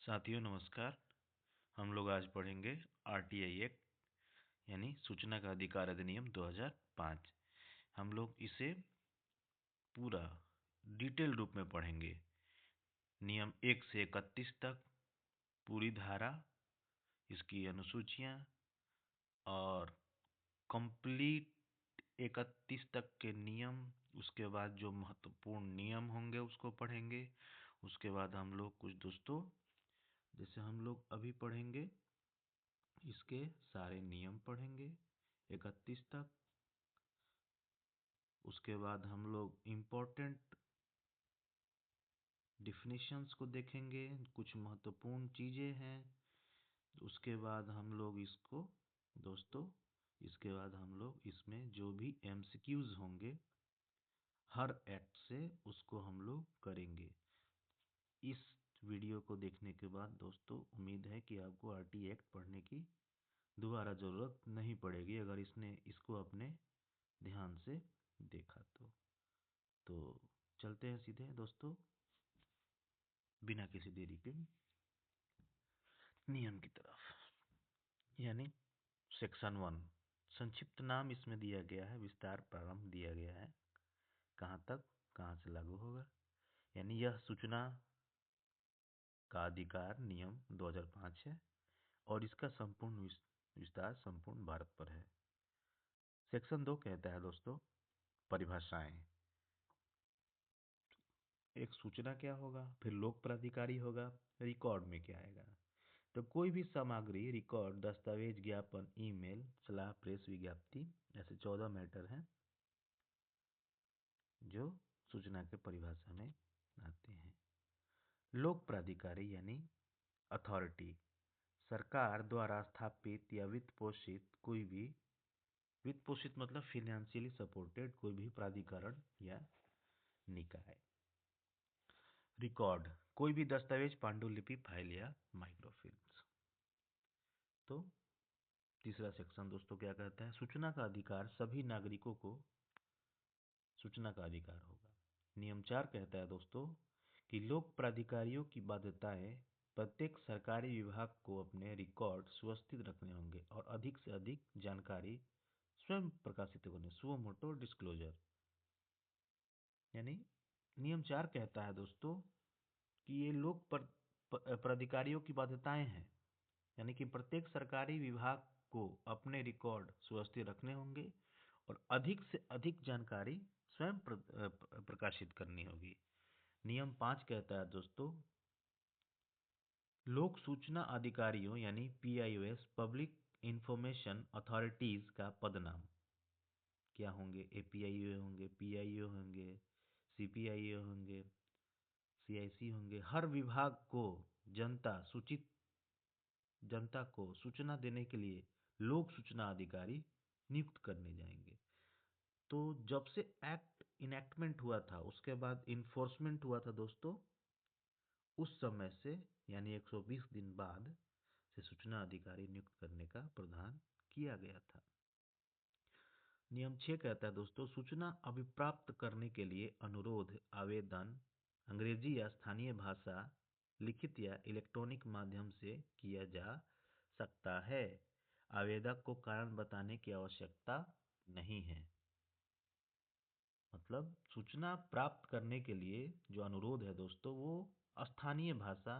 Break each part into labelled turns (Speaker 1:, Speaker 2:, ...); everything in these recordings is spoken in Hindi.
Speaker 1: साथियों नमस्कार। हम लोग आज पढ़ेंगे आरटीआई एक्ट यानी सूचना का अधिकार अधिनियम 2005। हम लोग इसे पूरा डिटेल रूप में पढ़ेंगे, नियम 1 से 31 तक, पूरी धारा, इसकी अनुसूचियाँ और कंप्लीट 31 तक के नियम। उसके बाद जो महत्वपूर्ण नियम होंगे उसको पढ़ेंगे। उसके बाद हम लोग कुछ दोस्तों जैसे हम लोग अभी पढ़ेंगे इसके सारे नियम पढ़ेंगे 31 तक। उसके बाद हम लोग इम्पोर्टेंट डिफिनीशंस को देखेंगे, कुछ महत्वपूर्ण चीज़ें हैं। उसके बाद हम लोग इसको दोस्तों इसके बाद हम लोग इसमें जो भी एमसीक्यूज होंगे हर एक्ट से उसको हम लोग करेंगे। इस वीडियो को देखने के बाद दोस्तों उम्मीद है कि आपको आरटी एक्ट पढ़ने की दोबारा ज़रूरत नहीं पड़ेगी, अगर इसको अपने ध्यान से देखा तो चलते हैं सीधे दोस्तों बिना किसी देरी के नियम की तरफ। यानी सेक्शन 1, संक्षिप्त नाम इसमें दिया गया है, विस्तार प्रारंभ दिया गया है, कहाँ तक कहाँ से लागू होगा। यानी यह सूचना का अधिकार नियम 2005 है और इसका संपूर्ण विस्तार संपूर्ण भारत पर है। सेक्शन 2 कहता है दोस्तों परिभाषाएं। एक सूचना क्या होगा, फिर लोक प्राधिकारी होगा, रिकॉर्ड में क्या आएगा। तो कोई भी सामग्री, रिकॉर्ड, दस्तावेज, ज्ञापन, ईमेल, सलाह, प्रेस विज्ञप्ति, ऐसे 14 मैटर हैं जो सूचना के परिभाषा में आते हैं। लोक प्राधिकारी यानी अथॉरिटी, सरकार द्वारा स्थापित या वित्त पोषित कोई भी, वित्त पोषित मतलब फिनेंशियली सपोर्टेड कोई भी प्राधिकरण या निकाय। रिकॉर्ड, कोई भी दस्तावेज, पांडुलिपि, फाइल या माइक्रोफिल्म्स। तो तीसरा सेक्शन दोस्तों क्या कहता है, सूचना का अधिकार, सभी नागरिकों को सूचना का अधिकार होगा। नियम 4 कहता है दोस्तों कि लोक प्राधिकारियों की बाध्यताएं, प्रत्येक सरकारी विभाग को अपने रिकॉर्ड सुव्यवस्थित रखने होंगे और अधिक से अधिक जानकारी स्वयं प्रकाशित करने, सुओ मोटो डिस्क्लोजर। यानी नियम 4 कहता है दोस्तों कि ये लोक प्राधिकारियों की बाध्यताएं हैं, यानी कि प्रत्येक सरकारी विभाग को अपने रिकॉर्ड सुव्यवस्थित रखने होंगे और अधिक से अधिक जानकारी स्वयं प्रकाशित करनी होगी। नियम 5 कहता है दोस्तों लोक सूचना अधिकारियों यानी पीआईओएस, पब्लिक इंफॉर्मेशन अथॉरिटीज का पदनाम क्या होंगे, एपीआईओ होंगे, पीआईओ होंगे, सीपीआईओ होंगे, सीआईसी होंगे। हर विभाग को जनता को सूचना देने के लिए लोक सूचना अधिकारी नियुक्त करने जाएंगे। तो जब से एक्ट इनैक्टमेंट हुआ था उसके बाद इन्फोर्समेंट हुआ था दोस्तों, उस समय से यानी 120 दिन बाद से सूचना अधिकारी नियुक्त करने का प्रावधान किया गया था। नियम 6 कहता है दोस्तों सूचना अभिप्राप्त करने के लिए अनुरोध, आवेदन अंग्रेजी या स्थानीय भाषा, लिखित या इलेक्ट्रॉनिक माध्यम से किया जा सकता है। आवेदक को कारण बताने की आवश्यकता नहीं है। मतलब सूचना प्राप्त करने के लिए जो अनुरोध है दोस्तों वो स्थानीय भाषा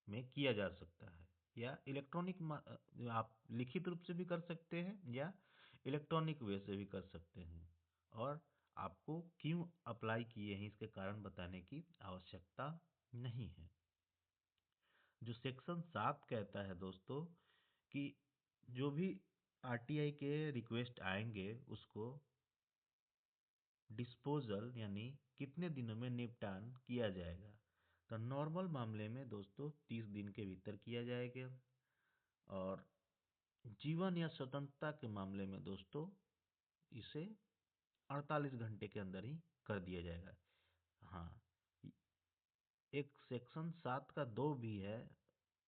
Speaker 1: में किया जा सकता है या इलेक्ट्रॉनिक, आप लिखित रूप से भी कर सकते हैं या इलेक्ट्रॉनिक वे से भी कर सकते हैं, और आपको क्यों अप्लाई किए हैं इसके कारण बताने की आवश्यकता नहीं है। जो सेक्शन 7 कहता है दोस्तों कि जो भी आरटीआई के रिक्वेस्ट आएंगे उसको डिस्पोजल यानी कितने दिनों में निपटान किया जाएगा। तो नॉर्मल मामले में दोस्तों 30 दिन के भीतर किया जाएगा और जीवन या स्वतंत्रता के मामले में दोस्तों इसे 48 घंटे के अंदर ही कर दिया जाएगा। हाँ, एक सेक्शन 7 का 2 भी है,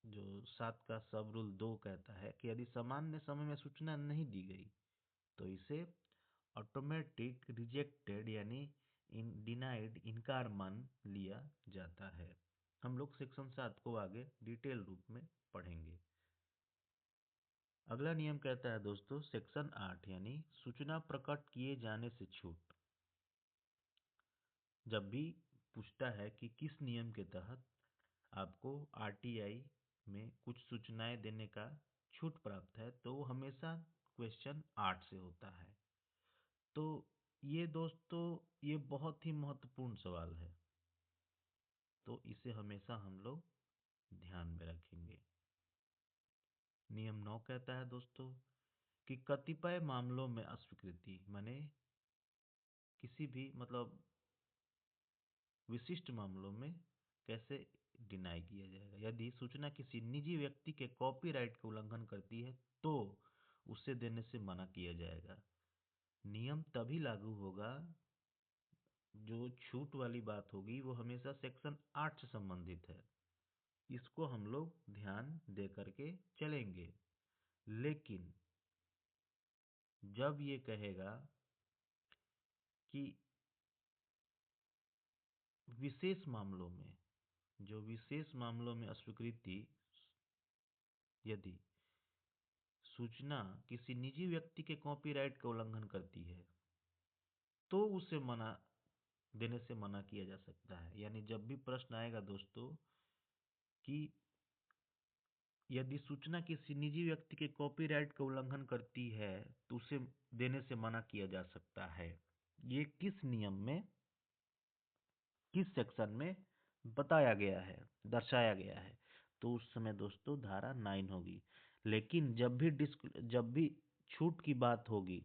Speaker 1: जो 7 का सब रूल 2 कहता है कि यदि सामान्य समय में सूचना नहीं दी गई तो इसे ऑटोमेटिक रिजेक्टेड यानी डिनाइड, इनकार मान लिया जाता है। हम लोग सेक्शन 7 को आगे डिटेल रूप में पढ़ेंगे। अगला नियम कहता है दोस्तों सेक्शन 8 यानी सूचना प्रकट किए जाने से छूट। जब भी पूछता है कि किस नियम के तहत आपको आरटीआई में कुछ सूचनाएं देने का छूट प्राप्त है, तो वो हमेशा क्वेश्चन 8 से होता है। तो ये दोस्तों ये बहुत ही महत्वपूर्ण सवाल है, तो इसे हमेशा हम लोग ध्यान में रखेंगे। नियम 9 कहता है दोस्तों कि कतिपय मामलों में अस्वीकृति माने किसी भी मतलब विशिष्ट मामलों में कैसे डिनाई किया जाएगा। यदि सूचना किसी निजी व्यक्ति के कॉपीराइट का उल्लंघन करती है तो उसे देने से मना किया जाएगा। नियम तभी लागू होगा, जो छूट वाली बात होगी वो हमेशा सेक्शन 8 से संबंधित है। इसको हम लोग ध्यान दे करके चलेंगे। लेकिन जब ये कहेगा कि विशेष मामलों में, जो विशेष मामलों में अस्वीकृति, यदि सूचना किसी निजी व्यक्ति के कॉपीराइट का उल्लंघन करती है तो उसे मना देने से मना किया जा सकता है। यानी जब भी प्रश्न आएगा दोस्तों कि यदि सूचना किसी निजी व्यक्ति के कॉपीराइट का उल्लंघन करती है तो उसे देने से मना किया जा सकता है, ये किस नियम में किस सेक्शन में बताया गया है, दर्शाया गया है, तो उस समय दोस्तों धारा 9 होगी। लेकिन जब भी छूट की बात होगी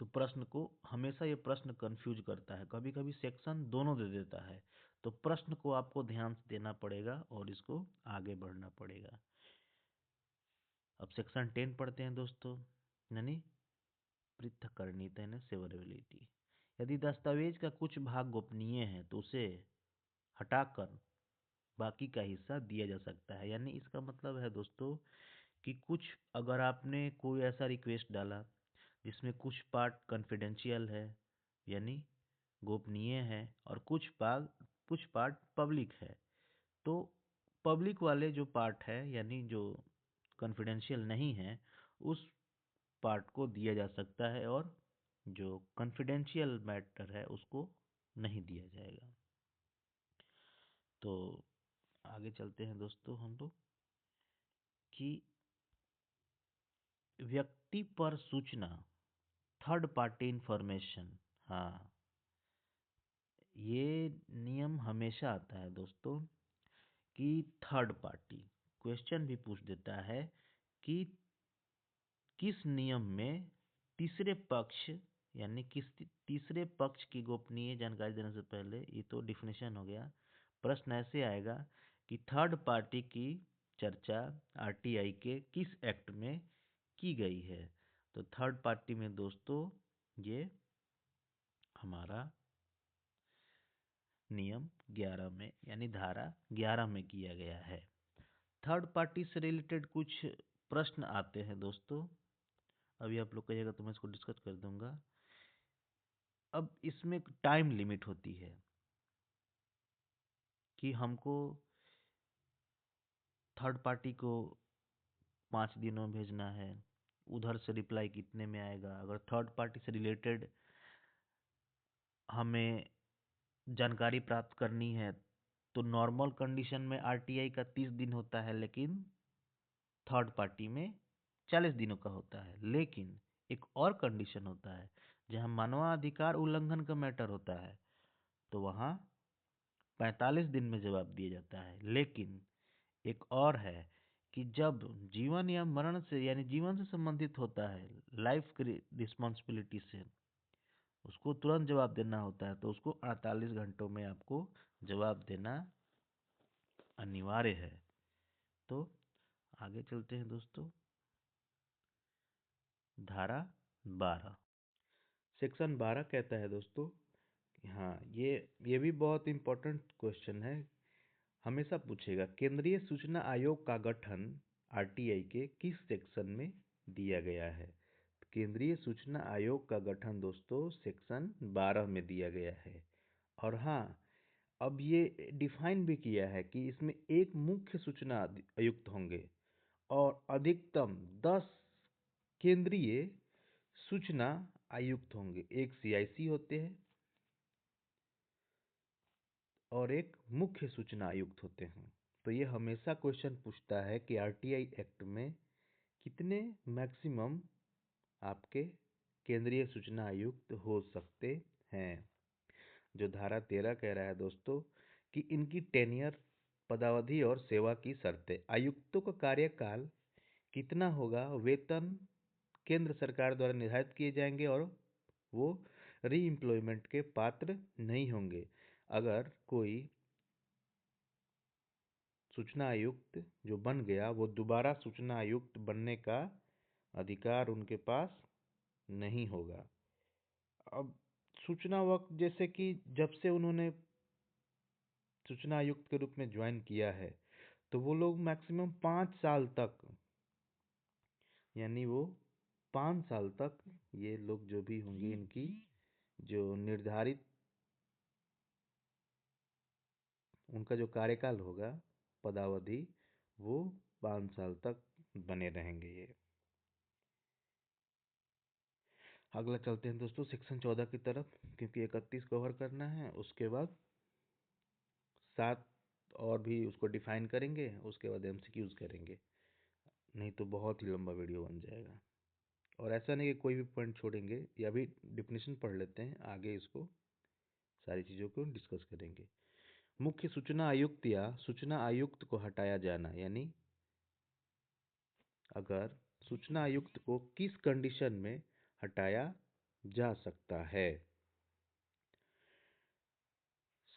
Speaker 1: तो प्रश्न को हमेशा ये प्रश्न कंफ्यूज करता है, कभी कभी सेक्शन दोनों दे देता है, तो प्रश्न को आपको ध्यान से देना पड़ेगा और इसको आगे बढ़ना पड़ेगा। अब सेक्शन 10 पढ़ते हैं दोस्तों, यानी पृथक्करणीयता यानी सेवरेबिलिटी। यदि दस्तावेज का कुछ भाग गोपनीय है तो उसे हटाकर बाकी का हिस्सा दिया जा सकता है। यानी इसका मतलब है दोस्तों कि कुछ अगर आपने कोई ऐसा रिक्वेस्ट डाला जिसमें कुछ पार्ट कॉन्फिडेंशियल है यानी गोपनीय है और कुछ पार्ट पब्लिक है, तो पब्लिक वाले जो पार्ट है यानी जो कॉन्फिडेंशियल नहीं है उस पार्ट को दिया जा सकता है और जो कॉन्फिडेंशियल मैटर है उसको नहीं दिया जाएगा। तो आगे चलते हैं दोस्तों हम लोग कि व्यक्ति पर सूचना, थर्ड पार्टी इंफॉर्मेशन। हाँ, ये नियम हमेशा आता है दोस्तों कि थर्ड पार्टी क्वेश्चन भी पूछ देता है कि किस नियम में तीसरे पक्ष यानी किस तीसरे पक्ष की गोपनीय जानकारी देने से पहले, ये तो डिफिनेशन हो गया। प्रश्न ऐसे आएगा कि थर्ड पार्टी की चर्चा आरटीआई के किस एक्ट में की गई है। तो थर्ड पार्टी में दोस्तों ये हमारा नियम 11 में यानी धारा 11 में किया गया है। थर्ड पार्टी से रिलेटेड कुछ प्रश्न आते हैं दोस्तों, अभी आप लोग कहिएगा तो मैं इसको डिस्कस कर दूंगा। अब इसमें टाइम लिमिट होती है कि हमको थर्ड पार्टी को 5 दिनों में भेजना है, उधर से रिप्लाई कितने में आएगा। अगर थर्ड पार्टी से रिलेटेड हमें जानकारी प्राप्त करनी है तो नॉर्मल कंडीशन में आरटीआई का 30 दिन होता है, लेकिन थर्ड पार्टी में 40 दिनों का होता है। लेकिन एक और कंडीशन होता है जहां मानवाधिकार उल्लंघन का मैटर होता है, तो वहां 45 दिन में जवाब दिया जाता है। लेकिन एक और है कि जब जीवन या मरण से यानी जीवन से संबंधित होता है, लाइफ की रिस्पॉन्सिबिलिटी से उसको तुरंत जवाब देना होता है, तो उसको 48 घंटों में आपको जवाब देना अनिवार्य है। तो आगे चलते हैं दोस्तों, धारा 12 सेक्शन 12 कहता है दोस्तों, हाँ ये भी बहुत इम्पोर्टेंट क्वेश्चन है, हमेशा पूछेगा। केंद्रीय सूचना आयोग का गठन आरटीआई के किस सेक्शन में दिया गया है। केंद्रीय सूचना आयोग का गठन दोस्तों सेक्शन 12 में दिया गया है। और हाँ, अब ये डिफाइन भी किया है कि इसमें एक मुख्य सूचना आयुक्त होंगे और अधिकतम 10 केंद्रीय सूचना आयुक्त होंगे। एक सीआईसी होते हैं और एक मुख्य सूचना आयुक्त होते हैं। तो ये हमेशा क्वेश्चन पूछता है कि आरटीआई एक्ट में कितने मैक्सिमम आपके केंद्रीय सूचना आयुक्त हो सकते हैं। जो धारा 13 कह रहा है दोस्तों कि इनकी टेन्योर, पदावधि और सेवा की शर्तें। आयुक्तों का कार्यकाल कितना होगा, वेतन केंद्र सरकार द्वारा निर्धारित किए जाएंगे और वो रीएम्प्लॉयमेंट के पात्र नहीं होंगे। अगर कोई सूचना आयुक्त जो बन गया वो दोबारा सूचना आयुक्त बनने का अधिकार उनके पास नहीं होगा। अब सूचना वक्त जैसे कि जब से उन्होंने सूचना आयुक्त के रूप में ज्वाइन किया है तो वो लोग मैक्सिमम 5 साल तक, यानी वो 5 साल तक ये लोग जो भी होंगे इनकी जो निर्धारित उनका जो कार्यकाल होगा, पदावधि, वो 5 साल तक बने रहेंगे ये। अगला चलते हैं दोस्तों सेक्शन 14 की तरफ, क्योंकि 31 कवर करना है। उसके बाद 7 और भी उसको डिफाइन करेंगे, उसके बाद एमसीक्यूज करेंगे, नहीं तो बहुत ही लंबा वीडियो बन जाएगा। और ऐसा नहीं कि कोई भी पॉइंट छोड़ेंगे, ये अभी डिफिनेशन पढ़ लेते हैं, आगे इसको सारी चीज़ों को डिस्कस करेंगे। मुख्य सूचना आयुक्त या सूचना आयुक्त को हटाया जाना, यानी अगर सूचना आयुक्त को किस कंडीशन में हटाया जा सकता है।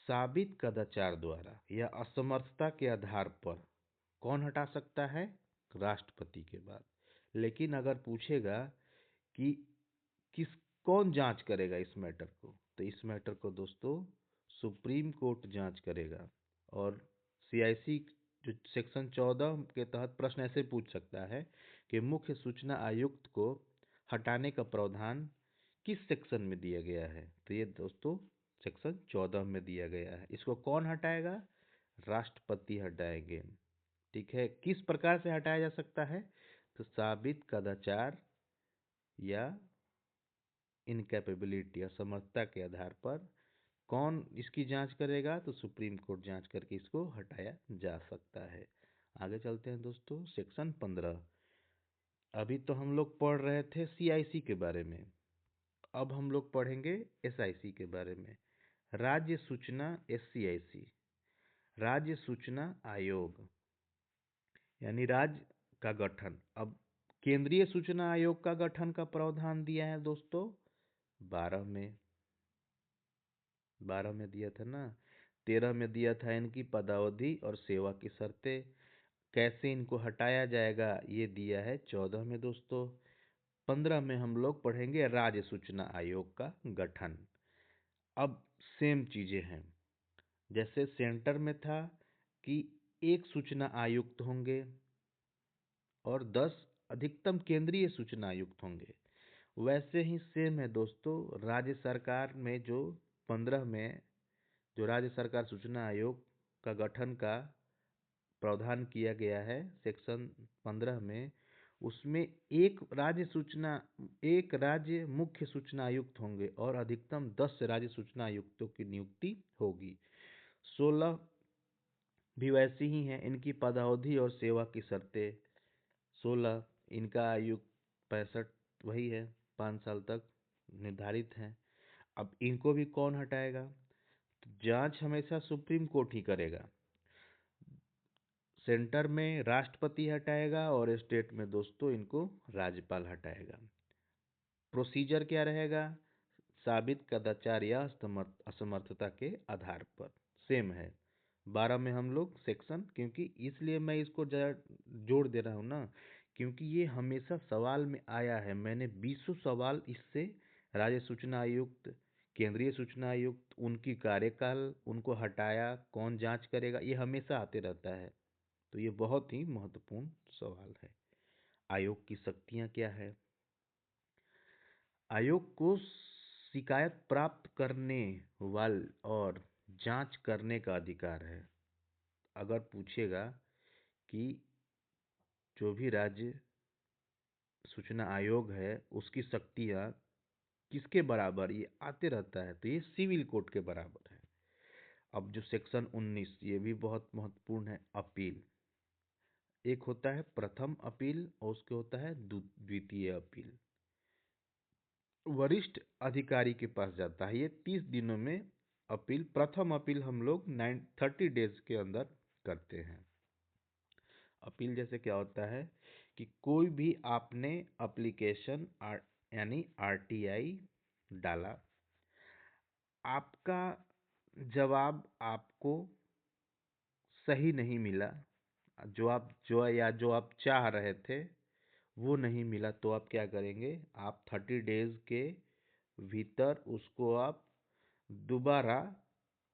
Speaker 1: साबित कदाचार द्वारा या असमर्थता के आधार पर कौन हटा सकता है, राष्ट्रपति के बाद। लेकिन अगर पूछेगा कि किस कौन जांच करेगा इस मैटर को, तो इस मैटर को दोस्तों सुप्रीम कोर्ट जांच करेगा। और सीआईसी जो सेक्शन 14 के तहत प्रश्न ऐसे पूछ सकता है कि मुख्य सूचना आयुक्त को हटाने का प्रावधान किस सेक्शन में दिया गया है। तो ये दोस्तों सेक्शन 14 में दिया गया है। इसको कौन हटाएगा, राष्ट्रपति हटाएंगे। ठीक है, किस प्रकार से हटाया जा सकता है, तो साबित कदाचार या इनकैपेबिलिटी, असमर्थता के आधार पर कौन इसकी जांच करेगा, तो सुप्रीम कोर्ट जांच करके इसको हटाया जा सकता है। आगे चलते हैं दोस्तों सेक्शन 15। अभी तो हम लोग पढ़ रहे थे सीआईसी के बारे में, अब हम लोग पढ़ेंगे एसआईसी के बारे में। राज्य सूचना एससीआईसी, राज्य सूचना आयोग, यानी राज्य का गठन। अब केंद्रीय सूचना आयोग का गठन का प्रावधान दिया है दोस्तों 12 में, 12 में दिया था ना। 13 में दिया था इनकी पदावधि और सेवा की शर्तें, कैसे इनको हटाया जाएगा ये दिया है 14 में दोस्तों। 15 में हम लोग पढ़ेंगे राज्य सूचना आयोग का गठन। अब सेम चीजें हैं, जैसे सेंटर में था कि एक सूचना आयुक्त होंगे और 10 अधिकतम केंद्रीय सूचना आयुक्त होंगे, वैसे ही सेम है दोस्तों राज्य सरकार में। जो 15 में जो राज्य सरकार सूचना आयोग का गठन का प्रावधान किया गया है सेक्शन 15 में, उसमें एक राज्य मुख्य सूचना आयुक्त होंगे और अधिकतम 10 राज्य सूचना आयुक्तों की नियुक्ति होगी। 16 भी वैसी ही हैं, इनकी पदावधि और सेवा की शर्तें। 16 इनका आयु 65 वही है, 5 साल तक निर्धारित है। अब इनको भी कौन हटाएगा, तो जांच हमेशा सुप्रीम कोर्ट ही करेगा। सेंटर में राष्ट्रपति हटाएगा और स्टेट में दोस्तों इनको राज्यपाल हटाएगा। प्रोसीजर क्या रहेगा, साबित कदाचार या असमर्थता के आधार पर सेम है। 12 में हम लोग सेक्शन, क्योंकि इसलिए मैं इसको जोड़ दे रहा हूँ ना, क्योंकि ये हमेशा सवाल में आया है। मैंने 20 सवाल इससे राज्य सूचना आयुक्त, केंद्रीय सूचना आयुक्त, उनकी कार्यकाल, उनको हटाया कौन जांच करेगा, ये हमेशा आते रहता है। तो ये बहुत ही महत्वपूर्ण सवाल है। आयोग की शक्तियां क्या है, आयोग को शिकायत प्राप्त करने वाल और जांच करने का अधिकार है। अगर पूछेगा कि जो भी राज्य सूचना आयोग है उसकी शक्तियाँ किसके बराबर, ये आते रहता है, तो ये सिविल कोर्ट के बराबर है। अब जो सेक्शन 19, ये भी बहुत महत्वपूर्ण है। अपील, एक होता है प्रथम अपील और उसके होता है द्वितीय अपील। वरिष्ठ अधिकारी के पास जाता है ये 30 दिनों में अपील। प्रथम अपील हम लोग 30 डेज के अंदर करते हैं। अपील जैसे क्या होता है कि कोई भी आपने एप्लीकेशन यानी आरटीआई डाला, आपका जवाब आपको सही नहीं मिला, जो आप चाह रहे थे वो नहीं मिला, तो आप क्या करेंगे, आप 30 डेज के भीतर उसको आप दोबारा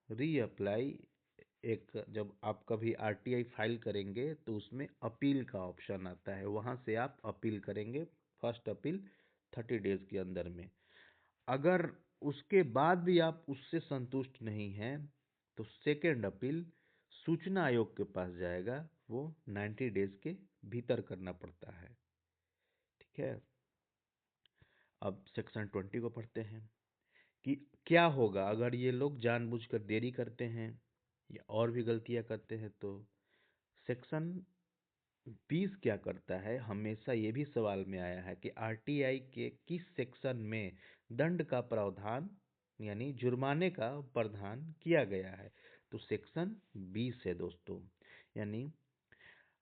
Speaker 1: रीअप्लाई, एक जब आप कभी आरटीआई फाइल करेंगे तो उसमें अपील का ऑप्शन आता है, वहाँ से आप अपील करेंगे। फर्स्ट अपील 30 डेज के अंदर में। अगर उसके बाद भी आप उससे संतुष्ट नहीं हैं तो सेकेंड अपील सूचना आयोग के पास जाएगा, वो 90 डेज के भीतर करना पड़ता है। ठीक है। अब सेक्शन 20 को पढ़ते हैं कि क्या होगा अगर ये लोग जानबूझकर देरी करते हैं या और भी गलतियां करते हैं। तो सेक्शन 20 क्या करता है, हमेशा ये भी सवाल में आया है कि आरटीआई के किस सेक्शन में दंड का प्रावधान यानी जुर्माने का प्रावधान किया गया है। तो सेक्शन 20 है दोस्तों। यानी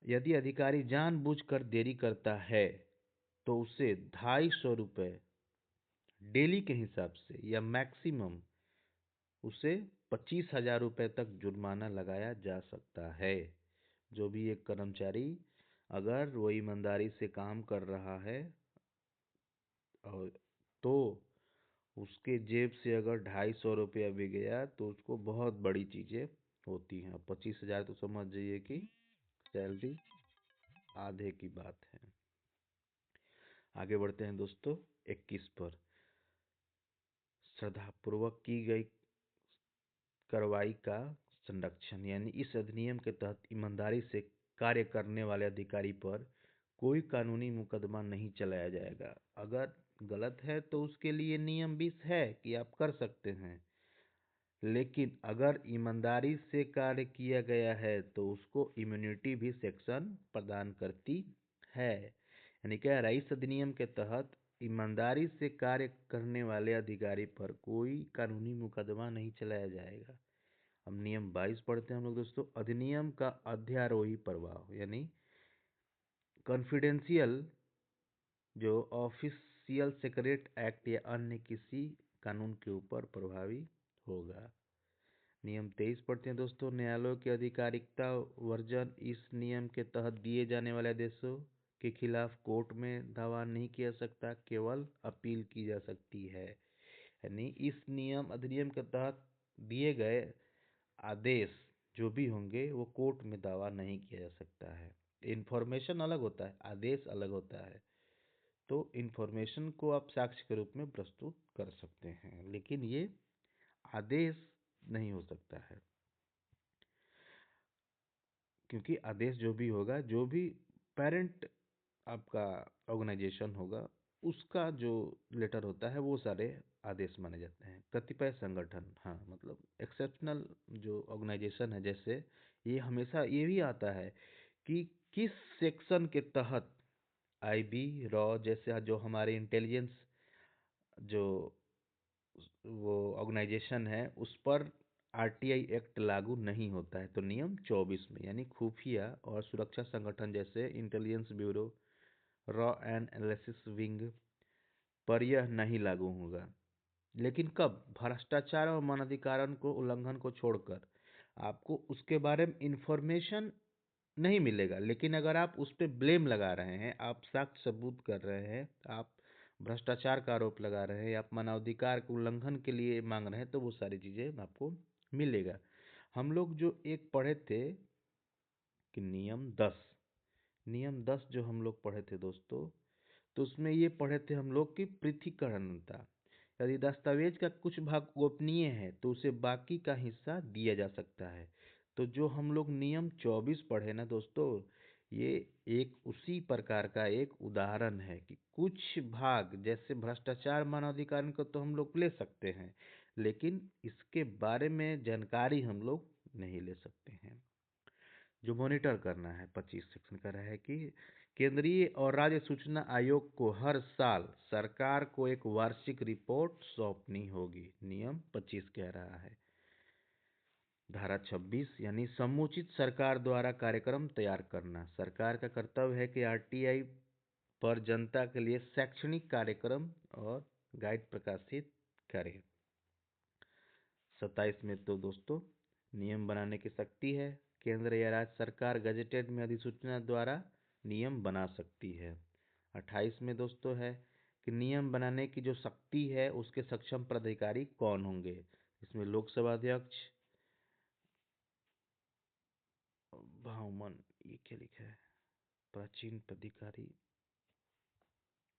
Speaker 1: यदि अधिकारी जानबूझकर देरी करता है तो उसे 250 रुपये डेली के हिसाब से या मैक्सिमम उसे 25,000 रुपये तक जुर्माना लगाया जा सकता है। जो भी एक कर्मचारी अगर वो ईमानदारी से काम कर रहा है और तो उसके जेब से अगर 250 रुपया भी गया तो उसको बहुत बड़ी चीज़ें होती हैं। 25,000 तो समझ जाइए कि सैलरी आधे की बात है। आगे बढ़ते हैं दोस्तों 21 पर। श्रद्धापूर्वक की गई कार्रवाई का संरक्षण, यानी इस अधिनियम के तहत ईमानदारी से कार्य करने वाले अधिकारी पर कोई कानूनी मुकदमा नहीं चलाया जाएगा। अगर गलत है तो उसके लिए नियम 20 है कि आप कर सकते हैं, लेकिन अगर ईमानदारी से कार्य किया गया है तो उसको इम्यूनिटी भी सेक्शन प्रदान करती है। यानी क्या है, इस अधिनियम के तहत ईमानदारी से कार्य करने वाले अधिकारी पर कोई कानूनी मुकदमा नहीं चलाया जाएगा। अब नियम 22 पढ़ते हैं हम लोग दोस्तों। अधिनियम का अध्यारोही प्रभाव, यानी कॉन्फिडेंशियल जो ऑफिशियल सीक्रेट एक्ट या अन्य किसी कानून के ऊपर प्रभावी होगा। नियम 23 पढ़ते हैं दोस्तों। न्यायालयों की आधिकारिकता वर्जन, इस नियम के तहत दिए जाने वाले आदेशों के खिलाफ कोर्ट में दावा नहीं किया सकता, केवल अपील की जा सकती है। यानी इस अधिनियम के तहत दिए गए आदेश जो भी होंगे वो कोर्ट में दावा नहीं किया जा सकता है। इन्फॉर्मेशन अलग होता है, आदेश अलग होता है। तो इन्फॉर्मेशन को आप साक्ष्य के रूप में प्रस्तुत कर सकते हैं, लेकिन ये आदेश नहीं हो सकता है, क्योंकि आदेश जो भी होगा, जो भी पेरेंट आपका ऑर्गेनाइजेशन होगा उसका जो लेटर होता है वो सारे आदेश माने जाते हैं। कतिपय संगठन, हाँ मतलब एक्सेप्शनल जो ऑर्गेनाइजेशन है, जैसे ये हमेशा ये भी आता है कि किस सेक्शन के तहत आईबी रॉ जैसे जो हमारे इंटेलिजेंस जो वो ऑर्गेनाइजेशन है उस पर आरटीआई एक्ट लागू नहीं होता है। तो नियम 24 में, यानी खुफिया और सुरक्षा संगठन जैसे intelligence bureau, raw and analysis wing पर यह नहीं लागू होगा। लेकिन कब, भ्रष्टाचार और मानवाधिकारों को उल्लंघन को छोड़कर आपको उसके बारे में इंफॉर्मेशन नहीं मिलेगा। लेकिन अगर आप उस पर ब्लेम लगा रहे हैं, आप साक्ष्य सबूत कर रहे हैं, आप भ्रष्टाचार का आरोप लगा रहे हैं, आप मानवाधिकार के उल्लंघन के लिए मांग रहे हैं, तो वो सारी चीज़ें आपको मिलेगा। हम लोग जो एक पढ़े थे कि नियम 10 जो हम लोग पढ़े थे दोस्तों, तो उसमें ये पढ़े थे हम लोग कि पृथकीकरणता, यदि दस्तावेज का कुछ भाग गोपनीय है तो उसे बाकी का हिस्सा दिया जा सकता है। तो जो हम लोग नियम 24 पढ़े ना दोस्तों, ये एक उसी प्रकार का एक उदाहरण है कि कुछ भाग जैसे भ्रष्टाचार मानवाधिकार को तो हम लोग ले सकते हैं, लेकिन इसके बारे में जानकारी हम लोग नहीं ले सकते हैं। जो मॉनिटर करना है 25 सेक्शन का रहा है कि केंद्रीय और राज्य सूचना आयोग को हर साल सरकार को एक वार्षिक रिपोर्ट सौंपनी होगी, नियम 25 कह रहा है। धारा 26 यानी समुचित सरकार द्वारा कार्यक्रम तैयार करना, सरकार का कर्तव्य है कि आरटीआई पर जनता के लिए शैक्षणिक कार्यक्रम और गाइड प्रकाशित करे। 27 में तो दोस्तों नियम बनाने की शक्ति है, केंद्र या राज्य सरकार गजेटेड में अधिसूचना द्वारा नियम बना सकती है। 28 में दोस्तों है कि नियम बनाने की जो शक्ति है उसके सक्षम पदाधिकारी कौन होंगे। इसमें लोकसभा अध्यक्ष, बहुमन, ये क्या लिखा है, प्राचीन पदाधिकारी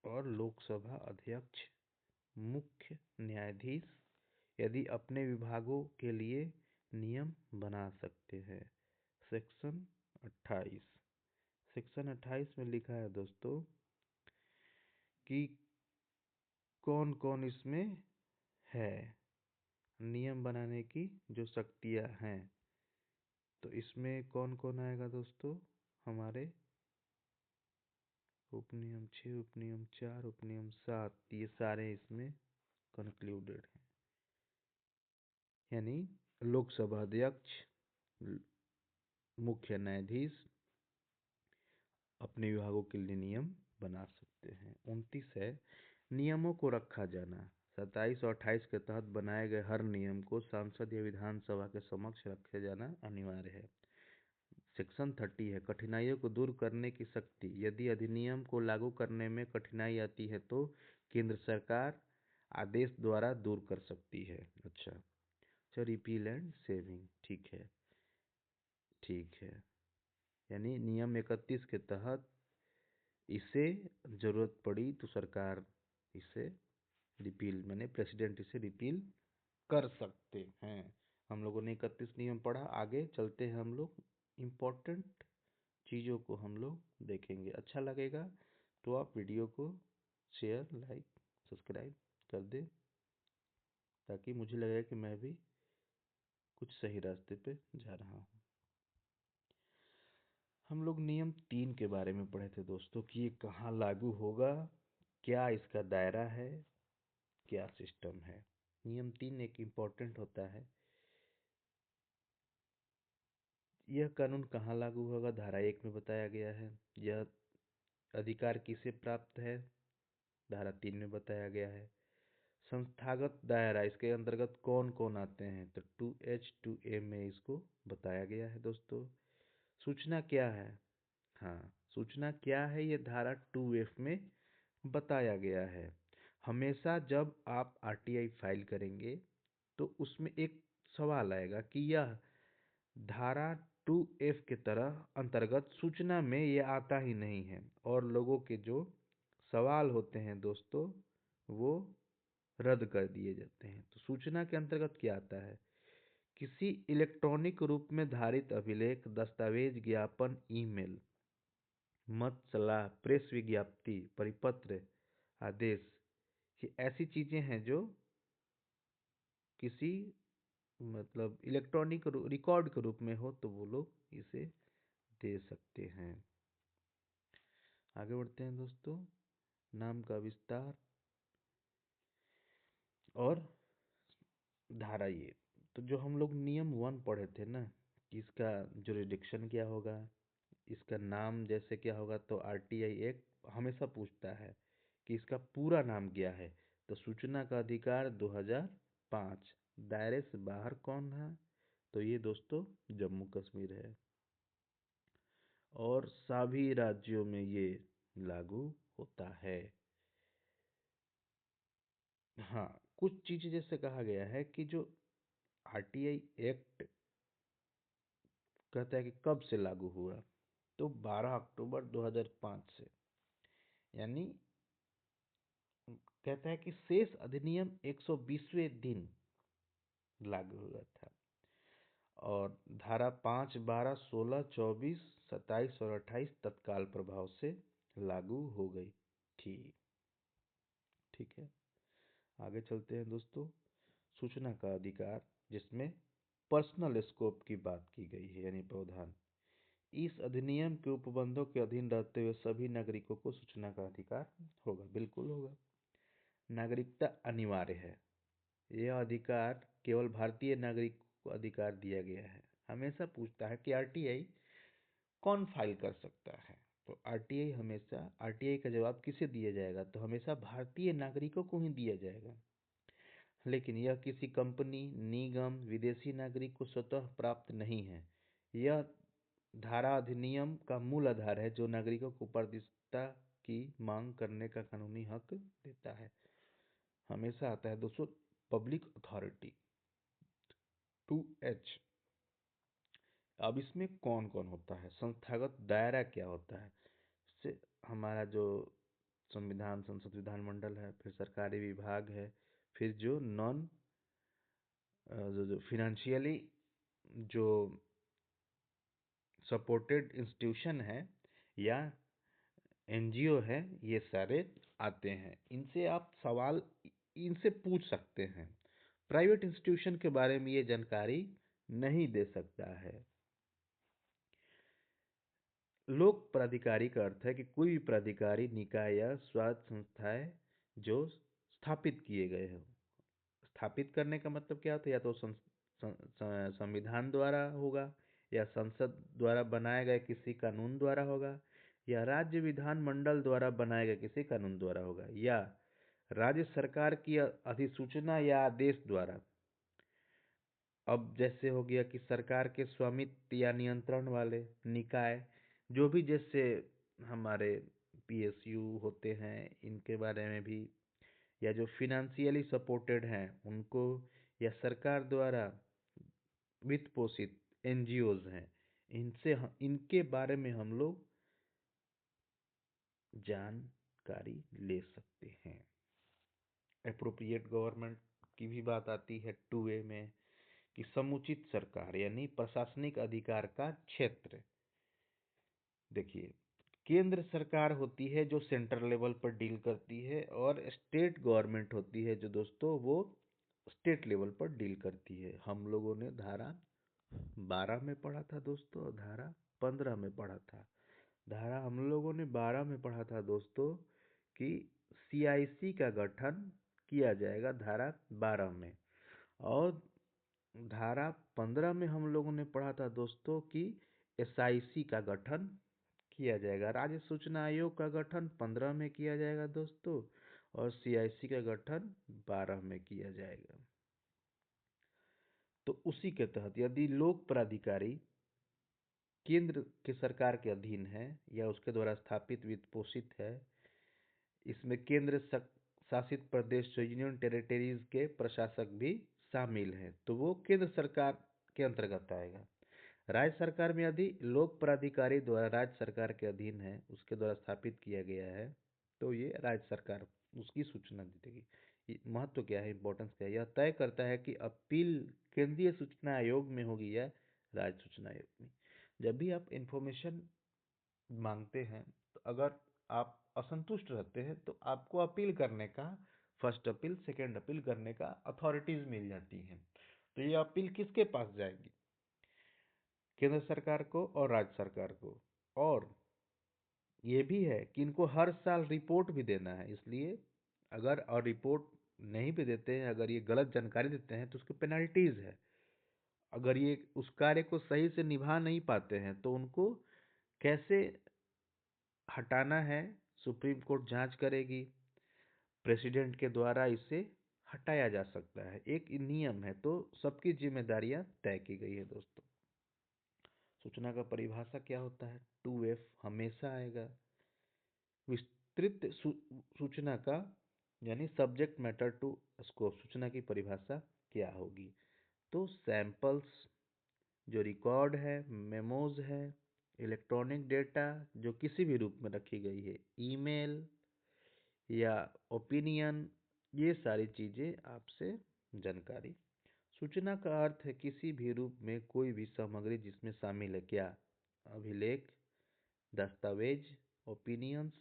Speaker 1: और लोकसभा अध्यक्ष, मुख्य न्यायाधीश यदि अपने विभागों के लिए नियम बना सकते हैं। सेक्शन 28, सेक्शन 28 में लिखा है दोस्तों कि कौन कौन इसमें है, नियम बनाने की जो शक्तियां हैं। तो इसमें कौन कौन आएगा दोस्तों, हमारे उपनियम 6, उपनियम 4, उपनियम 7, ये सारे इसमें कंक्लूडेड हैं। यानी लोकसभा अध्यक्ष, मुख्य न्यायाधीश अपने विभागों के लिए नियम बना सकते हैं। 29 है नियमों को रखा जाना। 27 और 28 के तहत बनाए गए हर नियम को सांसद या विधानसभा के समक्ष रखे जाना अनिवार्य है। सेक्शन 30 है कठिनाइयों को दूर करने की शक्ति, यदि अधिनियम को लागू करने में कठिनाई आती है तो केंद्र सरकार आदेश द्वारा दूर कर सकती है। अच्छा, रिपील एंड सेविंग, ठीक है, ठीक है। यानी नियम 31 के तहत इसे जरूरत पड़ी तो सरकार इसे रिपील, मैंने प्रेसिडेंट इसे रिपील कर सकते हैं। हम लोगों ने 31 नियम पढ़ा, आगे चलते हैं हम लोग इम्पोर्टेंट चीज़ों को हम लोग देखेंगे। अच्छा लगेगा तो आप वीडियो को शेयर, लाइक, सब्सक्राइब कर दें ताकि मुझे लगे कि मैं भी कुछ सही रास्ते पे जा रहा हूँ। हम लोग नियम 3 के बारे में पढ़े थे दोस्तों कि ये कहाँ लागू होगा, क्या इसका दायरा है, क्या सिस्टम है। नियम 3 एक इम्पोर्टेंट होता है। यह कानून कहाँ लागू होगा, धारा 1 में बताया गया है। यह अधिकार किसे प्राप्त है, धारा 3 में बताया गया है। संस्थागत दायरा, इसके अंतर्गत कौन कौन आते हैं, तो 2H 2A में इसको बताया गया है दोस्तों। सूचना क्या है, हाँ, सूचना क्या है ये धारा 2F में बताया गया है। हमेशा जब आप आरटीआई फाइल करेंगे तो उसमें एक सवाल आएगा कि यह धारा 2F के तरह अंतर्गत सूचना में ये आता ही नहीं है, और लोगों के जो सवाल होते हैं दोस्तों वो रद्द कर दिए जाते हैं। तो सूचना के अंतर्गत क्या आता है, किसी इलेक्ट्रॉनिक रूप में धारित अभिलेख, दस्तावेज, ज्ञापन, ईमेल, मत, सलाह, प्रेस विज्ञप्ति, परिपत्र, आदेश, ये ऐसी चीजें हैं जो किसी मतलब इलेक्ट्रॉनिक रिकॉर्ड के रूप में हो तो वो लोग इसे दे सकते हैं। आगे बढ़ते हैं दोस्तों, नाम का विस्तार और धारा ये, तो जो हम लोग नियम 1 पढ़े थे ना कि इसका जुरिडिक्शन क्या होगा, इसका नाम जैसे क्या होगा, तो आरटीआई एक्ट हमेशा पूछता है कि इसका पूरा नाम क्या है। तो सूचना का अधिकार 2005, दायरे से बाहर कौन है, तो ये दोस्तों जम्मू कश्मीर है और सभी राज्यों में ये लागू होता है। हाँ, कुछ चीजें जैसे कहा गया है कि जो आरटीआई एक्ट कहता है कि कब से लागू हुआ, तो 12 अक्टूबर 2005 से। यानी कहता है कि शेष अधिनियम 120वें दिन लागू हुआ था और धारा 5, 12, 16, 24, 27 और 28 तत्काल प्रभाव से लागू हो गई थी। ठीक है, आगे चलते हैं दोस्तों। सूचना का अधिकार, जिसमें पर्सनल स्कोप की बात की गई है, यानी प्रावधान। इस अधिनियम के उपबंधों के अधीन रहते हुए सभी नागरिकों को सूचना का अधिकार होगा, बिल्कुल होगा। नागरिकता अनिवार्य है। यह अधिकार केवल भारतीय नागरिक को अधिकार दिया गया है। हमेशा पूछता है कि आरटीआई कौन फाइल कर सकता है, तो आरटीआई का जवाब किसे दिया जाएगा, तो हमेशा भारतीय नागरिकों को ही दिया जाएगा। लेकिन यह किसी कंपनी, निगम, विदेशी नागरिक को स्वतः प्राप्त नहीं है। यह धारा अधिनियम का मूल आधार है, जो नागरिकों को पारदर्शिता की मांग करने का कानूनी हक देता है। हमेशा आता है दोस्तों पब्लिक अथॉरिटी 2H। अब इसमें कौन कौन होता है, संस्थागत दायरा क्या होता है, इससे हमारा जो संविधान, संसद, विधानमंडल है, फिर सरकारी विभाग है, फिर जो नॉन जो फिनेंशियली जो सपोर्टेड इंस्टीट्यूशन है या एनजीओ है, ये सारे आते हैं। इनसे आप सवाल इनसे पूछ सकते हैं। प्राइवेट इंस्टीट्यूशन के बारे में ये जानकारी नहीं दे सकता है। लोक प्राधिकारी का अर्थ है कि कोई भी प्राधिकारी, निकाय या स्वायत्त संस्थाएं जो स्थापित किए गए हैं। स्थापित करने का मतलब क्या होता है, या तो संविधान द्वारा होगा, या संसद द्वारा बनाए गए किसी कानून द्वारा होगा, या राज्य विधानमंडल द्वारा बनाए गए किसी कानून द्वारा होगा, या राज्य सरकार की अधिसूचना या आदेश द्वारा। अब जैसे हो गया कि सरकार के स्वामित्व या नियंत्रण वाले निकाय, जो भी जैसे हमारे पीएसयू होते हैं, इनके बारे में भी, या जो फिनेंशियली सपोर्टेड हैं उनको, या सरकार द्वारा वित्त पोषित एनजीओज हैं, इनके बारे में हम लोग जानकारी ले सकते हैं। एप्रोप्रिएट गवर्नमेंट की भी बात आती है 2A में, कि समुचित सरकार यानी प्रशासनिक अधिकार का क्षेत्र। देखिए, केंद्र सरकार होती है जो सेंट्रल लेवल पर डील करती है, और स्टेट गवर्नमेंट होती है जो दोस्तों वो स्टेट लेवल पर डील करती है। हम लोगों ने धारा 12 में पढ़ा था दोस्तों, और धारा 15 में पढ़ा था। धारा हम लोगों ने 12 में पढ़ा था दोस्तों कि सीआईसी का गठन किया जाएगा धारा 12 में, और धारा 15 में हम लोगों ने पढ़ा था दोस्तों कि एसआईसी का गठन किया जाएगा। राज्य सूचना आयोग का गठन 15 में किया जाएगा दोस्तों, और सीआईसी का गठन 12 में किया जाएगा। तो उसी के तहत यदि लोक प्राधिकारी केंद्र के सरकार के अधीन है या उसके द्वारा स्थापित वित्त पोषित है, इसमें केंद्र शासित प्रदेश जो यूनियन टेरिटरीज के प्रशासक भी शामिल हैं, तो वो केंद्र सरकार के अंतर्गत आएगा। राज्य सरकार में यदि लोक प्राधिकारी द्वारा राज्य सरकार के अधीन है, उसके द्वारा स्थापित किया गया है, तो ये राज्य सरकार उसकी सूचना देगी। महत्व क्या है, इंपॉर्टेंस क्या है, यह तय करता है कि अपील केंद्रीय सूचना आयोग में होगी या राज्य सूचना आयोग में। जब भी आप इंफॉर्मेशन मांगते हैं, तो अगर आप असंतुष्ट रहते हैं तो आपको अपील करने का, फर्स्ट अपील, सेकेंड अपील करने का अथॉरिटीज मिल जाती हैं। तो ये अपील किसके पास जाएगी, केंद्र सरकार को और राज्य सरकार को। और ये भी है कि इनको हर साल रिपोर्ट भी देना है, इसलिए अगर और रिपोर्ट नहीं भी देते हैं, अगर ये गलत जानकारी देते हैं तो उसकी पेनल्टीज है। अगर ये उस कार्य को सही से निभा नहीं पाते हैं तो उनको कैसे हटाना है, सुप्रीम कोर्ट जांच करेगी, प्रेसिडेंट के द्वारा इसे हटाया जा सकता है। एक नियम है, तो सबकी जिम्मेदारियां तय की गई है दोस्तों। सूचना का परिभाषा क्या होता है, 2F हमेशा आएगा। विस्तृत सूचना का यानी सब्जेक्ट मैटर टू स्कोप, सूचना की परिभाषा क्या होगी, तो सैंपल्स जो रिकॉर्ड है, मेमोज है, इलेक्ट्रॉनिक डेटा जो किसी भी रूप में रखी गई है, ईमेल या ओपिनियन ये सारी चीज़ें आपसे जानकारी। सूचना का अर्थ है किसी भी रूप में कोई भी सामग्री जिसमें शामिल है क्या? अभिलेख, दस्तावेज, ओपिनियंस,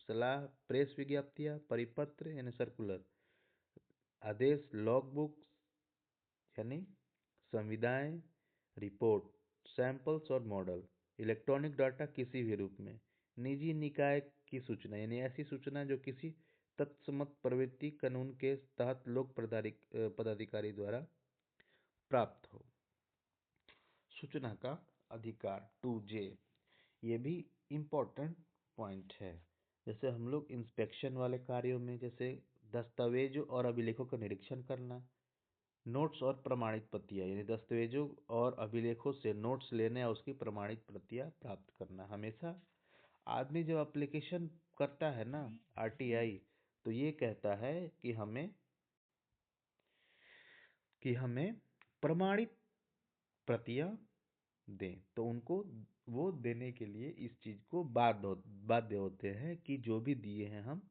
Speaker 1: सलाह, प्रेस विज्ञप्तियाँ, परिपत्र यानी सर्कुलर, आदेश, लॉग बुक्स यानी संविदाएं, रिपोर्ट, सैंपल्स और मॉडल, इलेक्ट्रॉनिक डाटा किसी भी रूप में, निजी निकाय की सूचना यानी ऐसी सूचना जो किसी तत्समत प्रवृत्ति कानून के तहत लोक पदाधिकारी द्वारा प्राप्त हो। सूचना का अधिकार 2J, ये भी इम्पोर्टेंट पॉइंट है। जैसे हम लोग इंस्पेक्शन वाले कार्यों में, जैसे दस्तावेजों और अभिलेखों का निरीक्षण करना, नोट्स और प्रमाणित प्रतियां यानी दस्तावेजों और अभिलेखों से नोट्स लेना या उसकी प्रमाणित प्रतियां प्राप्त करना। हमेशा आदमी जब एप्लीकेशन करता है ना आरटीआई, तो ये कहता है कि हमें प्रमाणित प्रतियां दें, तो उनको वो देने के लिए इस चीज़ को बाध्य होते हैं कि जो भी दिए हैं हम,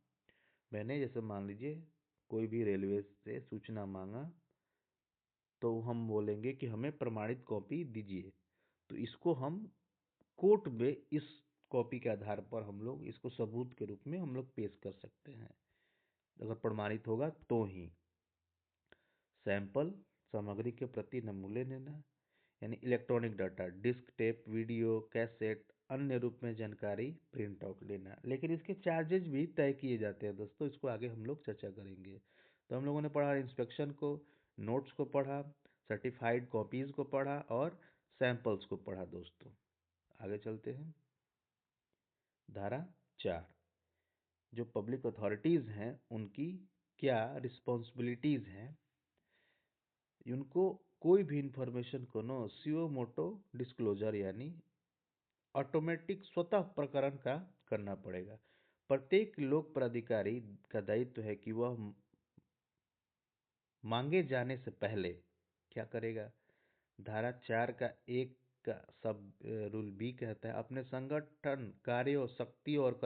Speaker 1: मैंने जैसे मान लीजिए कोई भी रेलवे से सूचना मांगा, तो हम बोलेंगे कि हमें प्रमाणित कॉपी दीजिए। तो इसको हम कोर्ट में इस कॉपी के आधार पर हम लोग इसको सबूत के रूप में हम लोग पेश कर सकते हैं, अगर प्रमाणित होगा तो ही। सैंपल, सामग्री के प्रति नमूने लेना यानी electronic data, disk, tape, video, cassette, अन्य रूप में जानकारी प्रिंट आउट लेना। लेकिन इसके चार्जेज भी तय किए जाते हैं दोस्तों, इसको आगे हम लोग चर्चा करेंगे। तो हम लोगों ने पढ़ा इंस्पेक्शन को, नोट्स को पढ़ा, सर्टिफाइड कॉपीज को पढ़ा और सैंपल्स को पढ़ा दोस्तों। आगे चलते हैं। धारा 4, जो पब्लिक अथॉरिटीज हैं उनकी क्या रिस्पॉन्सिबिलिटीज हैं, उनको कोई भी इंफॉर्मेशन को नो सियो मोटो डिस्क्लोजर यानी ऑटोमेटिक स्वतः प्रकरण का करना पड़ेगा। प्रत्येक लोक प्राधिकारी का दायित्व है कि वह मांगे जाने से पहले क्या करेगा? धारा 4 का 1 का सब रूल बी कहता है अपने संगठन कार्यों, शक्ति और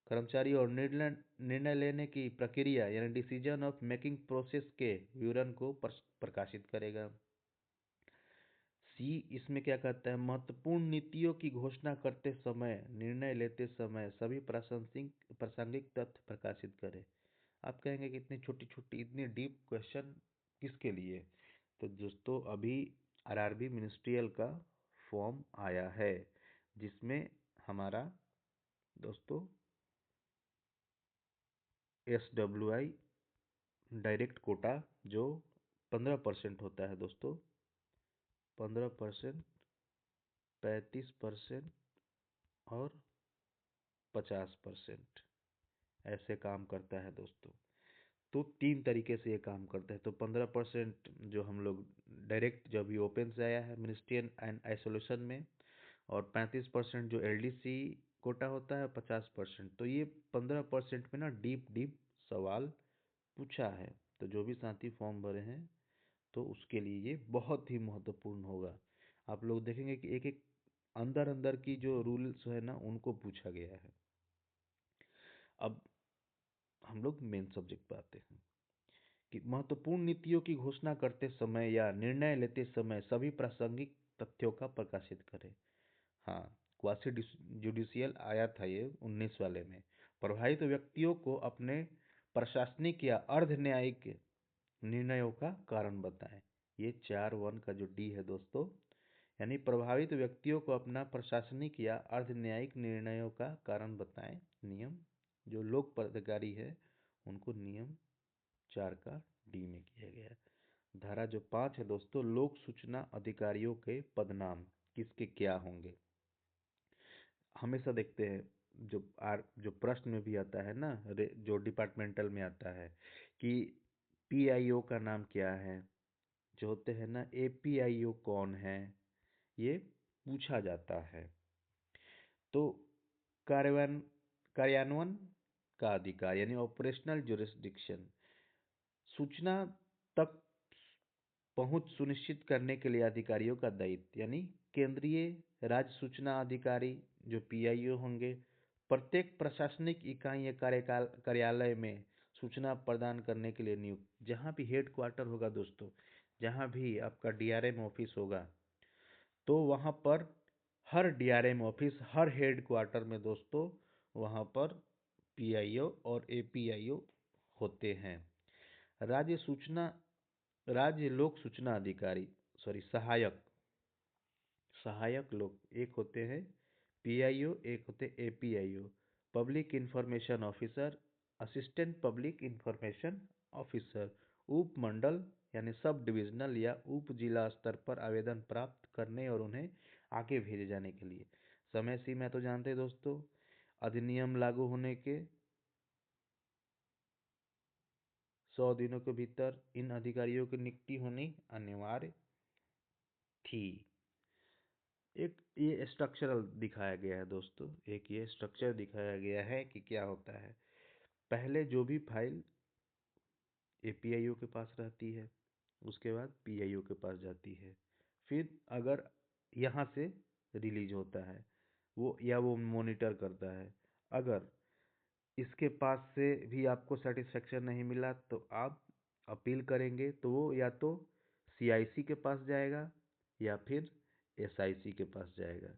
Speaker 1: कर्मचारी और निर्णय लेने की प्रक्रिया यानी डिसीजन ऑफ मेकिंग प्रोसेस के विवरण को प्रकाशित करेगा। सी इसमें क्या कहता है? महत्वपूर्ण नीतियों की घोषणा करते समय, निर्णय लेते समय सभी प्रासंगिक तथ्य प्रकाशित करें। आप कहेंगे कि इतनी छोटी छोटी इतनी डीप क्वेश्चन किसके लिए? तो दोस्तों अभी आरआरबी मिनिस्ट्रियल का फॉर्म आया है, जिसमें हमारा दोस्तों SWI डायरेक्ट कोटा जो 15% होता है दोस्तों, 15%, 35% और 50% ऐसे काम करता है दोस्तों। तो 3 तरीके से ये काम करता है। तो 15% जो हम लोग डायरेक्ट जब भी ओपन से आया है मिनिस्ट्रियल एंड आइसोलेशन में, और 35% जो LDC कोटा होता है, 50%। तो ये 15% में ना डीप डीप सवाल पूछा है। तो जो भी साथी फॉर्म भरे हैं तो उसके लिए ये बहुत ही महत्वपूर्ण होगा। आप लोग देखेंगे कि एक एक अंदर अंदर की जो रूल्स है ना उनको पूछा गया है। अब हम लोग मेन सब्जेक्ट पे आते हैं कि महत्वपूर्ण नीतियों की घोषणा करते समय या निर्णय लेते समय सभी प्रासंगिक तथ्यों का प्रकाशित करें। हाँ, क्वासी जुडिशियल आया था ये 19 वाले में। प्रभावित व्यक्तियों को अपने प्रशासनिक या अर्ध न्यायिक निर्णयों का कारण बताएं। ये 4(1) का जो डी है दोस्तों, यानी प्रभावित व्यक्तियों को अपना प्रशासनिक या अर्ध न्यायिक निर्णयों का कारण बताएं। नियम जो लोक पदाधिकारी है उनको नियम 4 का डी में किया गया है। धारा जो 5 है दोस्तों, लोक सूचना अधिकारियों के पदनाम किसके क्या होंगे? हमेशा देखते हैं जो प्रश्न में भी आता है ना, जो डिपार्टमेंटल में आता है कि PIO का नाम क्या है, जो होते हैं ना APIO कौन है, ये पूछा जाता है। तो कार्यान्वयन कार्यान्वयन का अधिकार यानी ऑपरेशनल जुरिस्डिक्शन, सूचना तक पहुंच सुनिश्चित करने के लिए अधिकारियों का दायित्व यानी केंद्रीय राज्य सूचना अधिकारी जो PIO होंगे, प्रत्येक प्रशासनिक इकाई या कार्यालय में सूचना प्रदान करने के लिए नियुक्त, जहाँ भी हेड क्वार्टर होगा दोस्तों, जहाँ भी आपका डीआरएम ऑफिस होगा, तो वहाँ पर हर डीआरएम ऑफिस, हर हेड क्वार्टर में दोस्तों, वहाँ पर पीआईओ और एपीआईओ होते हैं। राज्य सूचना राज्य लोक सूचना अधिकारी, सॉरी, सहायक सहायक लोग एक होते हैं पीआईओ, एक होते APIO, public information officer, assistant public information officer. उप मंडल यानी सब डिविजनल या उप जिला स्तर पर आवेदन प्राप्त करने और उन्हें आगे भेजे जाने के लिए। समय सीमा तो जानते हैं दोस्तों, अधिनियम लागू होने के 100 दिनों के भीतर इन अधिकारियों की नियुक्ति होनी अनिवार्य थी। एक ये स्ट्रक्चरल दिखाया गया है दोस्तों, एक ये स्ट्रक्चर दिखाया गया है कि क्या होता है। पहले जो भी फाइल एपीआईओ के पास रहती है, उसके बाद पीआईओ के पास जाती है, फिर अगर यहाँ से रिलीज होता है वो, या वो मॉनिटर करता है। अगर इसके पास से भी आपको सेटिस्फेक्शन नहीं मिला तो आप अपील करेंगे, तो वो या तो सीआईसी के पास जाएगा या फिर एसआईसी के पास जाएगा।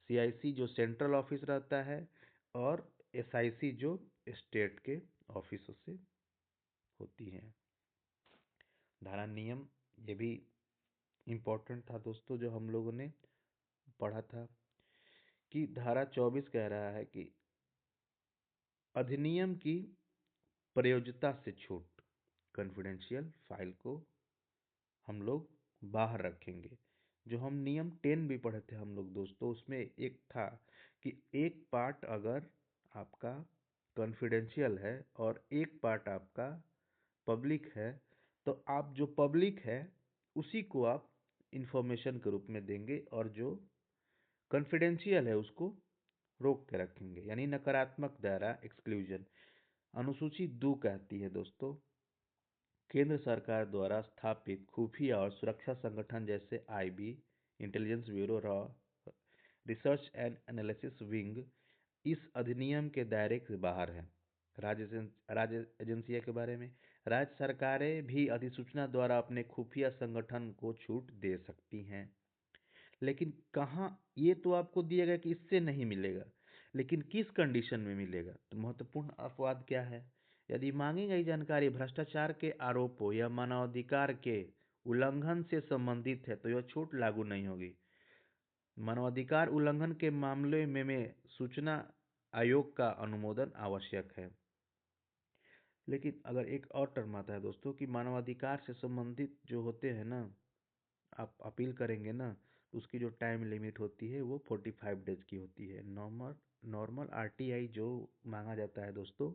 Speaker 1: सीआईसी जो सेंट्रल ऑफिस रहता है, और एसआईसी जो स्टेट के ऑफिसों से होती हैं। धारा नियम, ये भी इम्पोर्टेंट था दोस्तों, जो हम लोगों ने पढ़ा था कि धारा 24 कह रहा है कि अधिनियम की प्रयोज्यता से छूट, कॉन्फिडेंशियल फाइल को हम लोग बाहर रखेंगे। जो हम नियम 10 भी पढ़े थे हम लोग दोस्तों, उसमें एक था कि एक पार्ट अगर आपका कॉन्फिडेंशियल है और एक पार्ट आपका पब्लिक है, तो आप जो पब्लिक है उसी को आप इंफॉर्मेशन के रूप में देंगे, और जो कॉन्फिडेंशियल है उसको रोक के रखेंगे, यानी नकारात्मक दायरा, एक्सक्लूजन। अनुसूची 2 कहती है दोस्तों, केंद्र सरकार द्वारा स्थापित खुफिया और सुरक्षा संगठन जैसे IB, intelligence bureau, raw, research and analysis wing इस अधिनियम के दायरे से बाहर है। राज्य एजेंसियों के बारे में, राज्य सरकारें भी अधिसूचना द्वारा अपने खुफिया संगठन को छूट दे सकती हैं। लेकिन कहाँ, ये तो आपको दिया गया कि इससे नहीं मिलेगा, लेकिन किस कंडीशन में मिलेगा? तो महत्वपूर्ण अपवाद क्या है? यदि मांगी गई जानकारी भ्रष्टाचार के आरोपों या मानवाधिकार के उल्लंघन से संबंधित है तो यह छूट लागू नहीं होगी। मानवाधिकार उल्लंघन के मामले में सूचना आयोग का अनुमोदन आवश्यक है। लेकिन अगर एक और टर्म आता है दोस्तों कि मानवाधिकार से संबंधित जो होते हैं ना, आप अपील करेंगे ना, तो उसकी जो टाइम लिमिट होती है वो 45 डेज की होती है। नॉर्मल आरटीआई जो मांगा जाता है दोस्तों,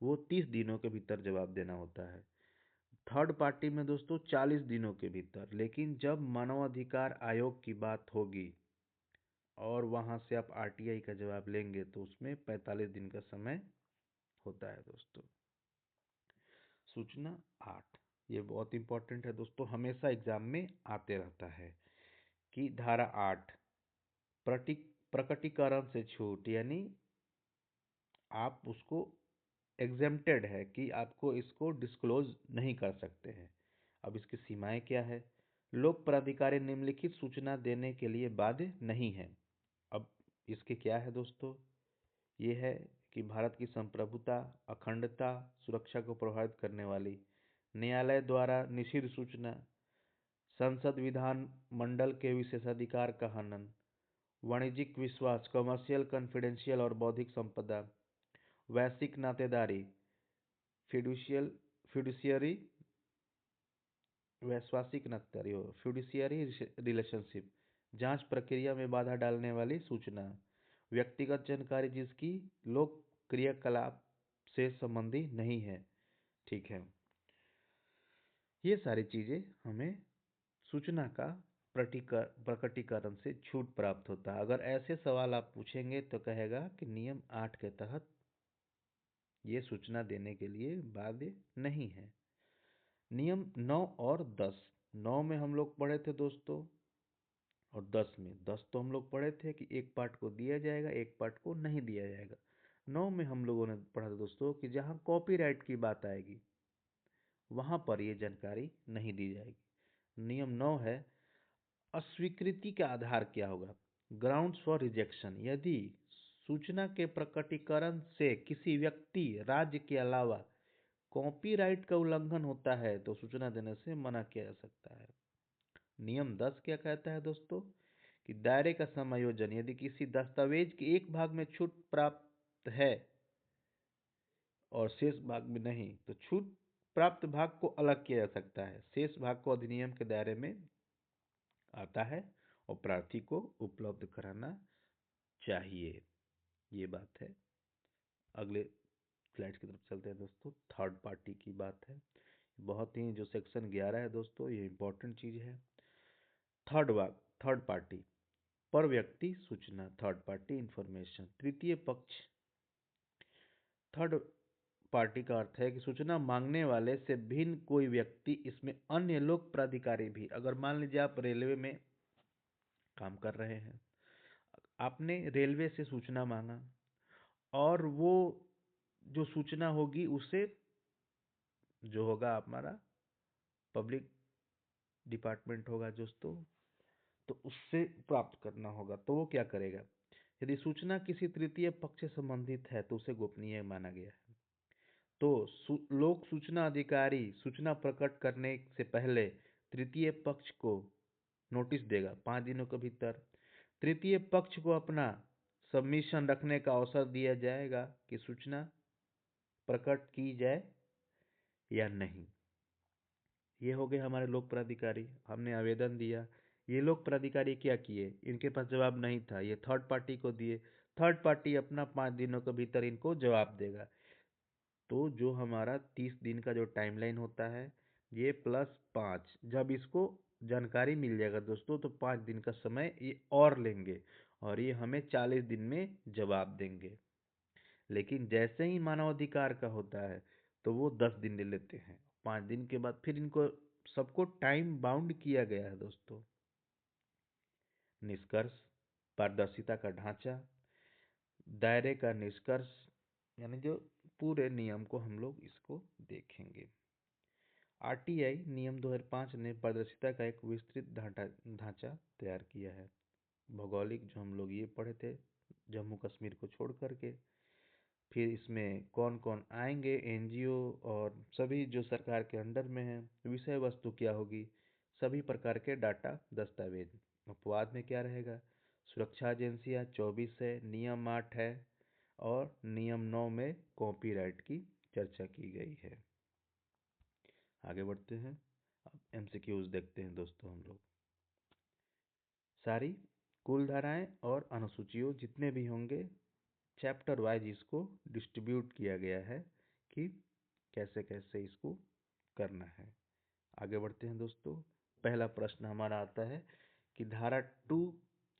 Speaker 1: वो 30 दिनों के भीतर जवाब देना होता है। थर्ड पार्टी में दोस्तों 40 दिनों के भीतर। लेकिन जब मानवाधिकार आयोग की बात होगी और वहाँ से आप आरटीआई का जवाब लेंगे, तो उसमें 45 दिन का समय होता है दोस्तों। सूचना 8, ये बहुत इंपॉर्टेंट है दोस्तों, हमेशा एग्जाम में आते रहता है कि धारा 8 प्रकटीकरण से छूट, यानी आप उसको एग्जेम्प्टेड है कि आपको इसको डिस्क्लोज नहीं कर सकते हैं। अब इसकी सीमाएं क्या है? लोक प्राधिकारी निम्नलिखित सूचना देने के लिए बाध्य नहीं है। अब इसके क्या है दोस्तों? ये है कि भारत की संप्रभुता, अखंडता, सुरक्षा को प्रभावित करने वाली, न्यायालय द्वारा निषिद्ध सूचना, संसद विधान मंडल के विशेषाधिकार का हनन, वाणिज्यिक विश्वास, कमर्शियल कॉन्फिडेंशियल और बौद्धिक संपदा, वैश्विक नातेदारी, फिडुशियल फिडुशियरी वैश्वासिक नातेदारी हो, फिडुशियरी रिलेशनशिप, जांच प्रक्रिया में बाधा डालने वाली सूचना, व्यक्तिगत जानकारी जिसकी लोक क्रियाकलाप से संबंधी नहीं है। ठीक है, ये सारी चीजें हमें सूचना का प्रकटीकरण से छूट प्राप्त होता है। अगर ऐसे सवाल आप पूछेंगे तो कहेगा कि नियम 8 के तहत ये सूचना देने के लिए बाध्य नहीं है। नियम 9 और 10, 9 में हम लोग पढ़े थे दोस्तों, और 10 में, 10 तो हम लोग पढ़े थे कि एक पार्ट को दिया जाएगा, एक पार्ट को नहीं दिया जाएगा। 9 में हम लोगों ने पढ़ा था दोस्तों कि जहाँ कॉपीराइट की बात आएगी वहाँ पर ये जानकारी नहीं दी जाएगी। नियम 9 है, अस्वीकृति का आधार क्या होगा? ग्राउंड्स फॉर रिजेक्शन, यदि सूचना के प्रकटीकरण से किसी व्यक्ति, राज्य के अलावा कॉपीराइट का उल्लंघन होता है तो सूचना देने से मना किया जा सकता है। नियम 10 क्या कहता है दोस्तों? कि दायरे का समायोजन, यदि किसी दस्तावेज के एक भाग में छूट प्राप्त है और शेष भाग में नहीं, तो छूट प्राप्त भाग को अलग किया जा सकता है। शेष भाग को अधिनियम के दायरे में आता है और प्रार्थी को उपलब्ध कराना चाहिए। ये बात है। अगले स्लाइड की तरफ चलते हैं दोस्तों। थर्ड पार्टी की बात है। बहुत ही जो सेक्शन 11 है दोस्तों, ये इंपॉर्टेंट चीज है। थर्ड पार्टी, पर व्यक्ति सूचना, थर्ड पार्टी इंफॉर्मेशन। तृतीय पक्ष, थर्ड पार्टी का अर्थ है कि सूचना मांगने वाले से भिन्न कोई व्यक्ति, इसमें अन्य लोक प्राधिकारी भी। अगर मान लीजिए आप रेलवे में काम कर रहे हैं, आपने रेलवे से सूचना मांगा और वो जो सूचना होगी उसे जो होगा हमारा पब्लिक डिपार्टमेंट होगा दोस्तों, तो उससे प्राप्त करना होगा। तो वो क्या करेगा? यदि सूचना किसी तृतीय पक्ष से संबंधित है तो उसे गोपनीय माना गया है। तो लोक सूचना अधिकारी सूचना प्रकट करने से पहले तृतीय पक्ष को नोटिस देगा 5 दिनों के भीतर। तृतीय पक्ष को अपना सबमिशन रखने का अवसर दिया जाएगा कि सूचना प्रकट की जाए या नहीं। ये हो गए हमारे लोक प्राधिकारी। हमने आवेदन दिया, ये लोक प्राधिकारी क्या किए? इनके पास जवाब नहीं था, ये थर्ड पार्टी को दिए। थर्ड पार्टी अपना 5 दिनों के भीतर इनको जवाब देगा। तो जो हमारा 30 दिन का जो टाइमलाइन होता है, ये +5, जब इसको जानकारी मिल जाएगा दोस्तों तो 5 दिन का समय ये और लेंगे और ये हमें 40 दिन में जवाब देंगे। लेकिन जैसे ही मानवाधिकार का होता है तो वो 10 दिन ले लेते हैं। 5 दिन के बाद फिर इनको सबको टाइम बाउंड किया गया है दोस्तों। निष्कर्ष, पारदर्शिता का ढांचा, दायरे का निष्कर्ष, यानी जो पूरे नियम को हम लोग इसको देखेंगे। आरटीआई नियम 2005 ने पारदर्शिता का एक विस्तृत ढांचा तैयार किया है। भौगोलिक जो हम लोग ये पढ़े थे, जम्मू कश्मीर को छोड़ करके, फिर इसमें कौन कौन आएंगे, एनजीओ और सभी जो सरकार के अंडर में है, विषय वस्तु क्या होगी, सभी प्रकार के डाटा दस्तावेज। अपवाद में क्या रहेगा? सुरक्षा एजेंसियाँ 24 है, नियम 8 है और नियम 9 में कॉपीराइट की चर्चा की गई है। आगे बढ़ते हैं, अब एमसीक्यूज देखते हैं दोस्तों। हम लोग सारी कुल धाराएं और अनुसूचियों जितने भी होंगे, चैप्टर वाइज इसको डिस्ट्रीब्यूट किया गया है कि कैसे कैसे इसको करना है। आगे बढ़ते हैं दोस्तों। पहला प्रश्न हमारा आता है कि धारा 2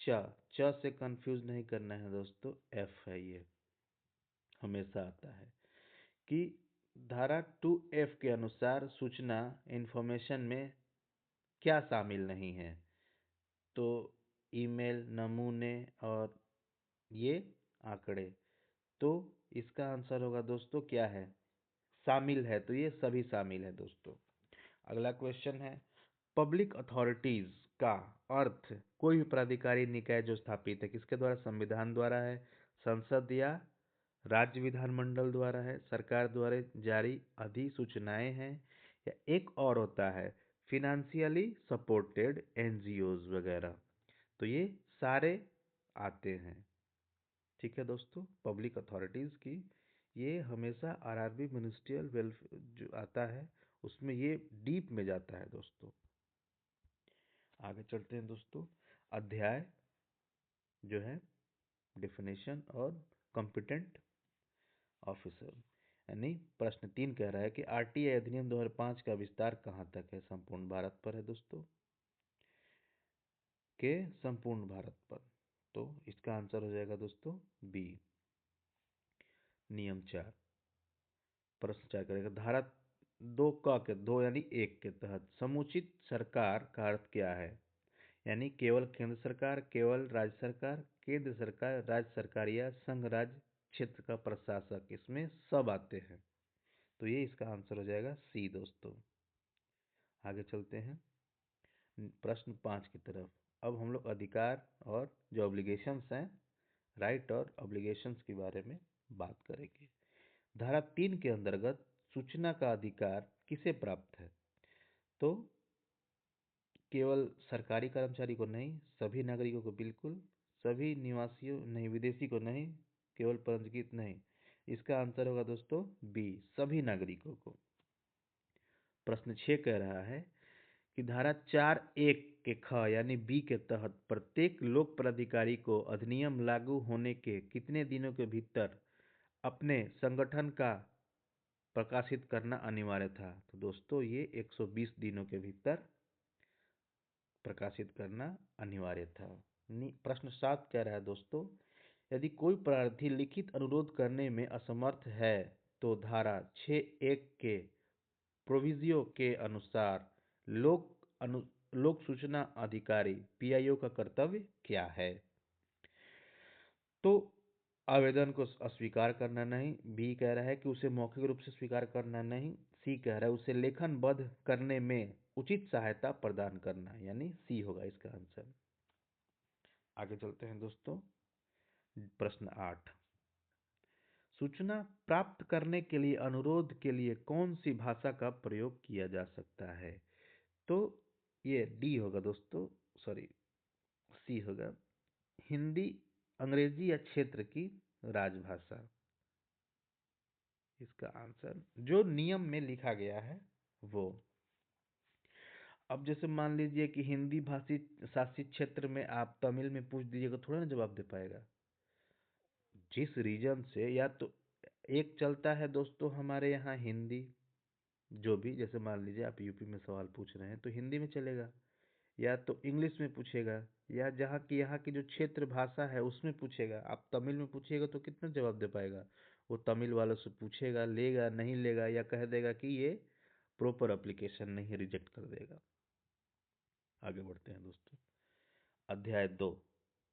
Speaker 1: च च से कंफ्यूज नहीं करना है दोस्तों, एफ है, ये हमेशा आता है कि धारा 2F के अनुसार सूचना इंफॉर्मेशन में क्या शामिल नहीं है? तो ईमेल, नमूने और ये आंकड़े। तो इसका आंसर होगा दोस्तों क्या है? शामिल है, तो ये सभी शामिल है दोस्तों। अगला क्वेश्चन है, पब्लिक अथॉरिटीज का अर्थ कोई भी प्राधिकारी निकाय जो स्थापित है, किसके द्वारा? संविधान द्वारा है, संसद या राज्य विधानमंडल द्वारा है, सरकार द्वारा जारी अधिसूचनाएं हैं, या एक और होता है फिनेंशियली सपोर्टेड एनजीओज वगैरह। तो ये सारे आते हैं। ठीक है दोस्तों, पब्लिक अथॉरिटीज की ये हमेशा आरआरबी मिनिस्ट्रियल वेलफेयर जो आता है उसमें ये डीप में जाता है दोस्तों। आगे चलते हैं दोस्तों। अध्याय जो है डेफिनेशन और कॉम्पिटेंट ऑफिसर, यानी प्रश्न 3 कह रहा है कि आरटीआई अधिनियम 2005 का विस्तार कहाँ तक है? संपूर्ण भारत पर है दोस्तों, के संपूर्ण भारत पर। तो इसका आंसर हो जाएगा दोस्तों बी। नियम 4, प्रश्न 4 करेगा धारा 2 क के 2 यानी 1 के तहत समुचित सरकार का अर्थ क्या है? यानी केवल केंद्र सरकार, केवल राज्य सरकार, केंद्र सरकार, राज्य सरकार या संघ राज्य क्षेत्र का प्रशासक, इसमें सब आते हैं। तो ये इसका आंसर हो जाएगा सी दोस्तों। आगे चलते हैं प्रश्न 5 की तरफ। अब हम लोग अधिकार और जो ऑब्लिगेशंस हैं, राइट और ऑब्लिगेशंस के बारे में बात करेंगे। धारा 3 के अंतर्गत सूचना का अधिकार किसे प्राप्त है? तो केवल सरकारी कर्मचारी को नहीं, सभी नागरिकों को बिल्कुल, सभी निवासियों नहीं, विदेशी को नहीं, केवल पंजीकृत नहीं। इसका आंसर होगा दोस्तों बी, सभी नागरिकों को। प्रश्न 6 कह रहा है कि धारा 4(1) के ख यानी बी के तहत प्रत्येक लोक प्राधिकारी को अधिनियम लागू होने के कितने दिनों के भीतर अपने संगठन का प्रकाशित करना अनिवार्य था? तो दोस्तों ये 120 दिनों के भीतर प्रकाशित करना अनिवार्य था। प्रश्न 7 कह रहा है दोस्तों, यदि कोई प्रार्थी लिखित अनुरोध करने में असमर्थ है तो धारा 6(1) के प्रोविजियो के अनुसार लोक सूचना अधिकारी पीआईओ का कर्तव्य क्या है? तो आवेदन को अस्वीकार करना नहीं, बी कह रहा है कि उसे मौखिक रूप से स्वीकार करना नहीं, सी कह रहा है उसे लेखनबद्ध करने में उचित सहायता प्रदान करना, यानी सी होगा इसका आंसर। आगे चलते हैं दोस्तों प्रश्न 8। सूचना प्राप्त करने के लिए अनुरोध के लिए कौन सी भाषा का प्रयोग किया जा सकता है? तो ये डी होगा दोस्तों, सॉरी सी होगा, हिंदी, अंग्रेजी या क्षेत्र की राजभाषा। इसका आंसर जो नियम में लिखा गया है वो। अब जैसे मान लीजिए कि हिंदी भाषी शासित क्षेत्र में आप तमिल में पूछ दीजिएगा, थोड़ा ना जवाब दे पाएगा। जिस रीजन से, या तो एक चलता है दोस्तों हमारे यहाँ हिंदी, जो भी जैसे मान लीजिए आप यूपी में सवाल पूछ रहे हैं तो हिंदी में चलेगा, या तो इंग्लिश में पूछेगा, या जहाँ की यहाँ की जो क्षेत्र भाषा है उसमें पूछेगा। आप तमिल में पूछिएगा तो कितना जवाब दे पाएगा? वो तमिल वालों से पूछेगा, लेगा नहीं लेगा, या कह देगा कि ये प्रॉपर एप्लीकेशन नहीं, रिजेक्ट कर देगा। आगे बढ़ते हैं दोस्तों, अध्याय 2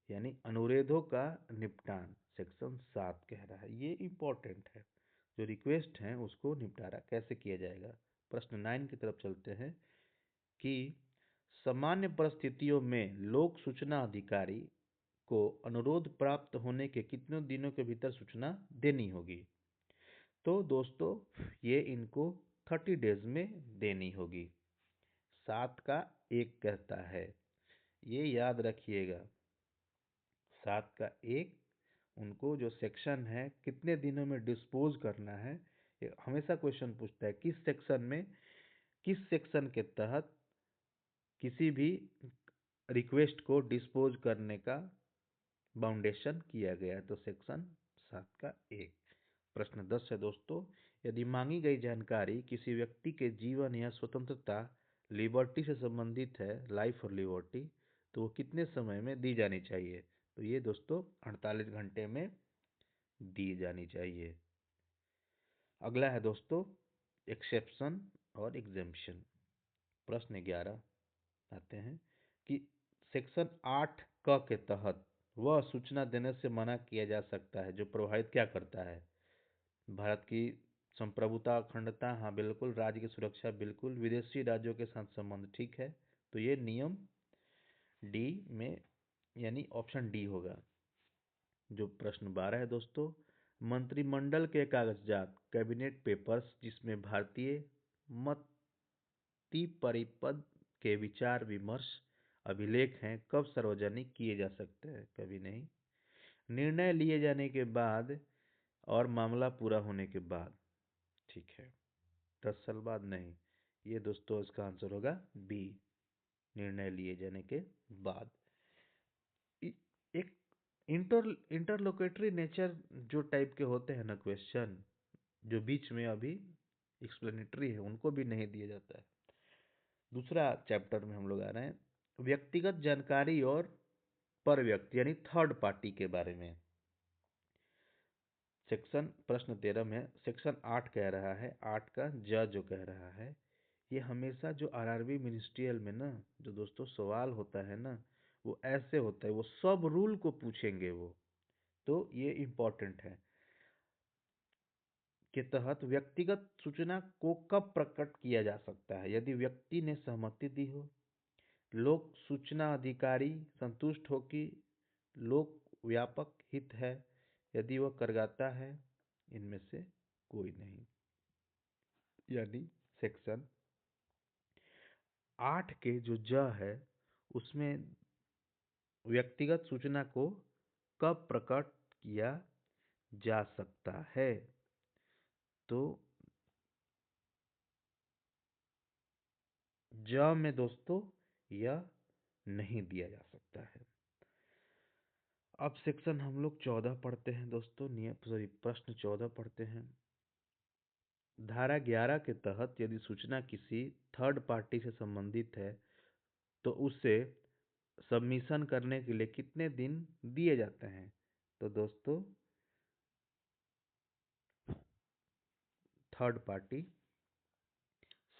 Speaker 1: यानी अनुरोधों का निपटान, सेक्शन 7 कह रहा है, ये इम्पोर्टेंट है। जो रिक्वेस्ट है उसको निपटारा कैसे किया जाएगा? प्रश्न 9 की तरफ चलते हैं कि सामान्य परिस्थितियों में लोक सूचना अधिकारी को अनुरोध प्राप्त होने के कितने दिनों के भीतर सूचना देनी होगी? तो दोस्तों ये इनको 30 डेज में देनी होगी। 7 का 1 कहता है, ये याद रखिएगा। 7 का 1 उनको जो सेक्शन है कितने दिनों में डिस्पोज करना है, ये हमेशा क्वेश्चन पूछता है किस सेक्शन में, किस सेक्शन के तहत किसी भी रिक्वेस्ट को डिस्पोज करने का बाउंडेशन किया गया है। तो सेक्शन 7 का 1। प्रश्न 10 है दोस्तों, यदि मांगी गई जानकारी किसी व्यक्ति के जीवन या स्वतंत्रता, लिबर्टी से संबंधित है, लाइफ और लिबर्टी, तो वो कितने समय में दी जानी चाहिए? तो ये दोस्तों 48 घंटे में दी जानी चाहिए। अगला है दोस्तों एक्सेप्शन और एग्जेम्पशन। प्रश्न 11 आते हैं कि सेक्शन 8 क के तहत वह सूचना देने से मना किया जा सकता है जो प्रभावित क्या करता है? भारत की संप्रभुता, अखंडता, हाँ बिल्कुल, राज्य की सुरक्षा बिल्कुल, विदेशी राज्यों के साथ संबंध, ठीक है। तो ये नियम डी में यानी ऑप्शन डी होगा। जो प्रश्न 12 है दोस्तों, मंत्रिमंडल के कागजात, कैबिनेट पेपर्स, जिसमें भारतीय मति परिपद के विचार विमर्श अभिलेख हैं, कब सार्वजनिक किए जा सकते हैं? कभी नहीं। निर्णय लिए जाने के बाद और मामला पूरा होने के बाद, ठीक है। 10 साल बाद नहीं। ये दोस्तों इसका आंसर होगा बी, निर्णय लिए जाने के बाद। एक इंटरलोकेटरी नेचर जो टाइप के होते हैं ना क्वेश्चन, जो बीच में अभी एक्सप्लेनेटरी है, उनको भी नहीं दिया जाता है। दूसरा चैप्टर में हम लोग आ रहे हैं व्यक्तिगत जानकारी और पर व्यक्ति यानी थर्ड पार्टी के बारे में। सेक्शन प्रश्न 13 में सेक्शन 8 कह रहा है, 8 का ज जो कह रहा है, ये हमेशा जो आरआरबी मिनिस्ट्रियल में ना जो दोस्तों सवाल होता है ना, वो ऐसे होता है, वो सब रूल को पूछेंगे वो, तो ये इम्पोर्टेंट है। के तहत व्यक्तिगत सूचना को कब प्रकट किया जा सकता है? यदि व्यक्ति ने सहमति दी हो, लोक सूचना अधिकारी संतुष्ट हो कि लोक व्यापक हित है, यदि वह करदाता है, इनमें से कोई नहीं। यानी सेक्शन 8 के जो ज है उसमें व्यक्तिगत सूचना को कब प्रकट किया जा सकता है? तो ज में दोस्तों यह नहीं दिया जा सकता है। अब सेक्शन हम लोग 14 पढ़ते हैं दोस्तों, प्रश्न 14 पढ़ते हैं। धारा 11 के तहत यदि सूचना किसी थर्ड पार्टी से संबंधित है तो उसे सबमिशन करने के लिए कितने दिन दिए जाते हैं? तो दोस्तों थर्ड पार्टी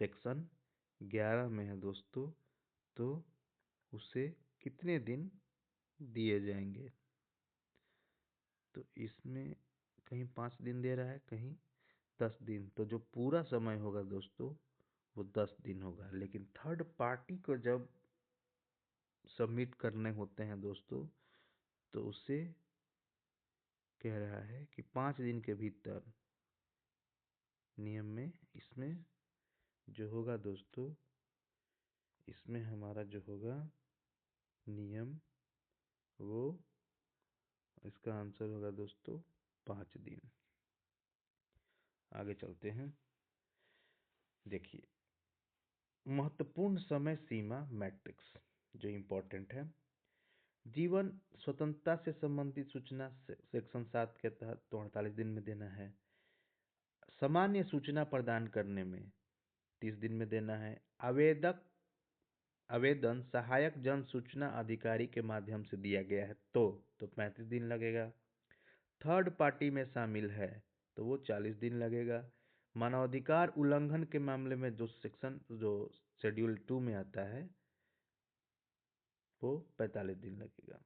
Speaker 1: सेक्शन 11 में है दोस्तों, तो उसे कितने दिन दिए जाएंगे? तो इसमें कहीं 5 दिन दे रहा है, कहीं 10 दिन, तो जो पूरा समय होगा दोस्तों वो 10 दिन होगा। लेकिन थर्ड पार्टी को जब सबमिट करने होते हैं दोस्तों तो उसे कह रहा है कि 5 दिन के भीतर नियम में इसमें जो होगा दोस्तों, इसमें हमारा जो होगा नियम वो इसका आंसर होगा दोस्तों 5 दिन। आगे चलते हैं। देखिए महत्वपूर्ण समय सीमा मैट्रिक्स जो इम्पोर्टेंट है। जीवन स्वतंत्रता से संबंधित सूचना सेक्शन 7 के तहत तो 48 दिन में देना है। सामान्य सूचना प्रदान करने में 30 दिन में देना है। आवेदन सहायक जन सूचना अधिकारी के माध्यम से दिया गया है तो 35 दिन लगेगा। थर्ड पार्टी में शामिल है तो वो 40 दिन लगेगा। मानवाधिकार उल्लंघन के मामले में जो शेड्यूल 2 में आता है वो 45 दिन लगेगा।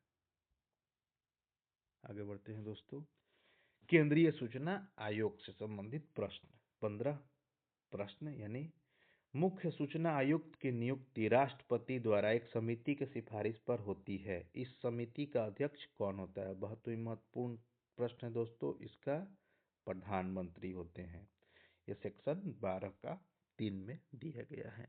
Speaker 1: आगे बढ़ते हैं दोस्तों। केंद्रीय सूचना आयोग से संबंधित प्रश्न 15 प्रश्न, यानी मुख्य सूचना आयुक्त की नियुक्ति राष्ट्रपति द्वारा एक समिति की सिफारिश पर होती है। इस समिति का अध्यक्ष कौन होता है? बहुत ही महत्वपूर्ण प्रश्न है दोस्तों। इसका प्रधानमंत्री होते हैं। ये सेक्शन 12 का 3 में दिया गया है।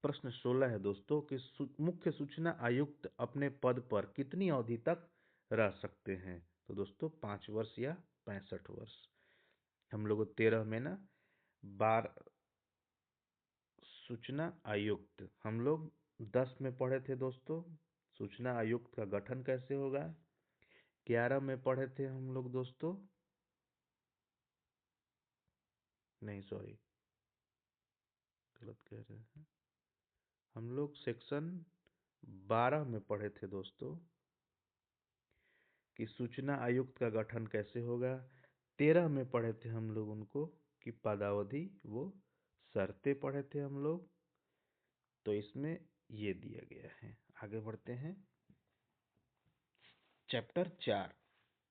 Speaker 1: प्रश्न 16 है दोस्तों कि मुख्य सूचना आयुक्त अपने पद पर कितनी अवधि तक रह सकते हैं? तो दोस्तों 5 वर्ष या 65 वर्ष। हम लोग 13 में ना बार सूचना आयुक्त हम लोग 10 में पढ़े थे दोस्तों, सूचना आयुक्त का गठन कैसे होगा। 11 में पढ़े थे हम लोग दोस्तों, नहीं सॉरी गलत कह रहे हैं, हम लोग सेक्शन 12 में पढ़े थे दोस्तों कि सूचना आयुक्त का गठन कैसे होगा। 13 में पढ़े थे हम लोग उनको कि पदावधि वो शर्तें पढ़े थे हम लोग, तो इसमें ये दिया गया है। आगे बढ़ते हैं। चैप्टर 4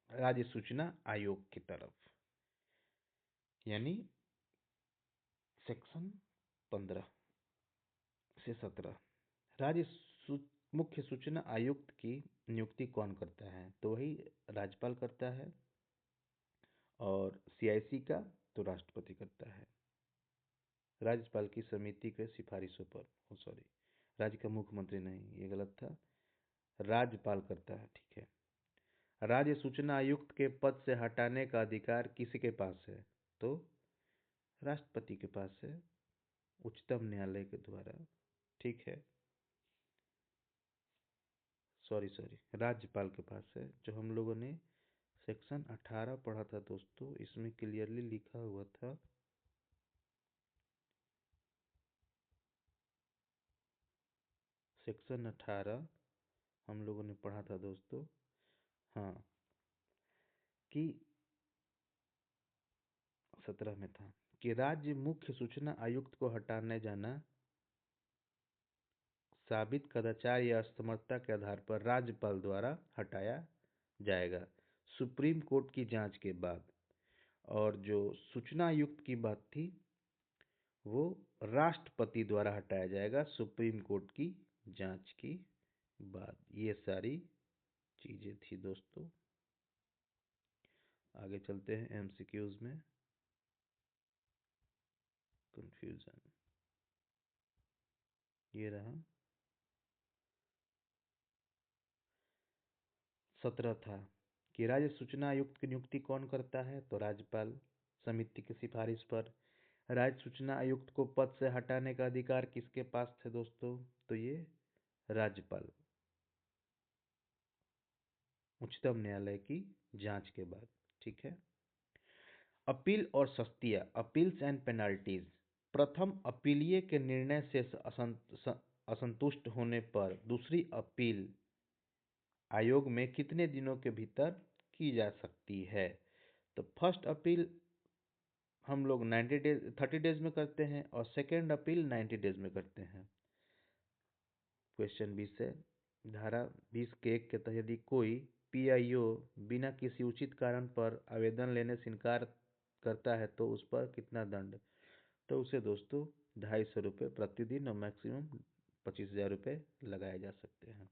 Speaker 1: राज्य सूचना आयोग की तरफ, यानी सेक्शन 15 से 17। मुख्य सूचना आयुक्त की नियुक्ति कौन करता है? तो वही राज्यपाल करता है, और सीआईसी का तो राष्ट्रपति करता है राज्यपाल की समिति के सिफारिशों पर। सॉरी, राज्य का मुख्यमंत्री नहीं, ये गलत था, राज्यपाल करता है, ठीक है। राज्य सूचना आयुक्त के पद से हटाने का अधिकार किसके पास है? तो राष्ट्रपति के पास है, उच्चतम न्यायालय के द्वारा, ठीक है। सॉरी राज्यपाल के पास है। जो हम लोगों ने सेक्शन 18 पढ़ा था दोस्तों, इसमें क्लियरली लिखा हुआ था सेक्शन 18 हम लोगों ने पढ़ा था दोस्तों, हाँ, कि 17 में था कि राज्य मुख्य सूचना आयुक्त को हटाने जाना साबित कदाचार या असमर्थता के आधार पर राज्यपाल द्वारा हटाया जाएगा सुप्रीम कोर्ट की जांच के बाद। और जो सूचना आयुक्त की बात थी वो राष्ट्रपति द्वारा हटाया जाएगा सुप्रीम कोर्ट की जांच की बाद। ये सारी चीजें थी दोस्तों। आगे चलते हैं एमसीक्यूज में। कंफ्यूजन ये रहा। 17 था कि राज्य सूचना आयुक्त की नियुक्ति कौन करता है, तो राज्यपाल समिति की सिफारिश पर। राज्य सूचना आयुक्त को पद से हटाने का अधिकार किसके पास थे दोस्तों, तो ये राज्यपाल, उच्चतम न्यायालय की जांच के बाद। ठीक है। अपील और सस्तिया, अपील्स एंड पेनाल्टीज। प्रथम अपीलीय के निर्णय से असंतुष्ट होने पर दूसरी अपील आयोग में कितने दिनों के भीतर की जा सकती है, तो फर्स्ट अपील हम लोग 30 डेज में करते हैं और सेकेंड अपील 90 डेज में करते हैं। क्वेश्चन 20 है, धारा 20 के 1 के तहत यदि कोई पीआईओ बिना किसी उचित कारण पर आवेदन लेने से इनकार करता है तो उस पर कितना दंड, तो उसे दोस्तों 250 रुपये प्रतिदिन और मैक्सिमम 25,000 रुपये लगाए जा सकते हैं।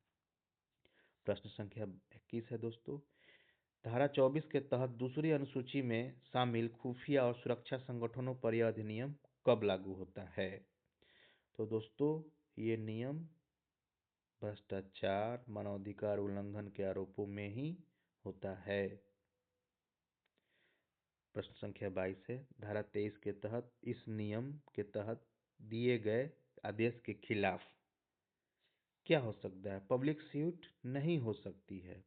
Speaker 1: प्रश्न संख्या 21 है दोस्तों, धारा 24 के तहत दूसरी अनुसूची में शामिल खुफिया और सुरक्षा संगठनों पर यह अधिनियम कब लागू होता है, तो दोस्तों ये नियम भ्रष्टाचार मानवाधिकार उल्लंघन के आरोपों में ही होता है। प्रश्न संख्या 22 है, धारा 23 के तहत इस नियम के तहत दिए गए आदेश के खिलाफ क्या हो सकता है, पब्लिक सूट नहीं हो सकती है।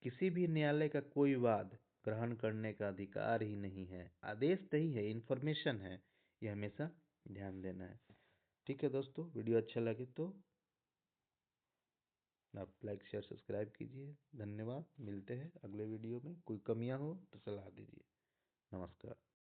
Speaker 1: किसी भी न्यायालय का कोई वाद ग्रहण करने का अधिकार ही नहीं है, आदेश नहीं है, इन्फॉर्मेशन है, ये हमेशा ध्यान देना है। ठीक है दोस्तों, वीडियो अच्छा लगे तो आप लाइक शेयर सब्सक्राइब कीजिए। धन्यवाद, मिलते हैं अगले वीडियो में। कोई कमियां हो तो सलाह दीजिए।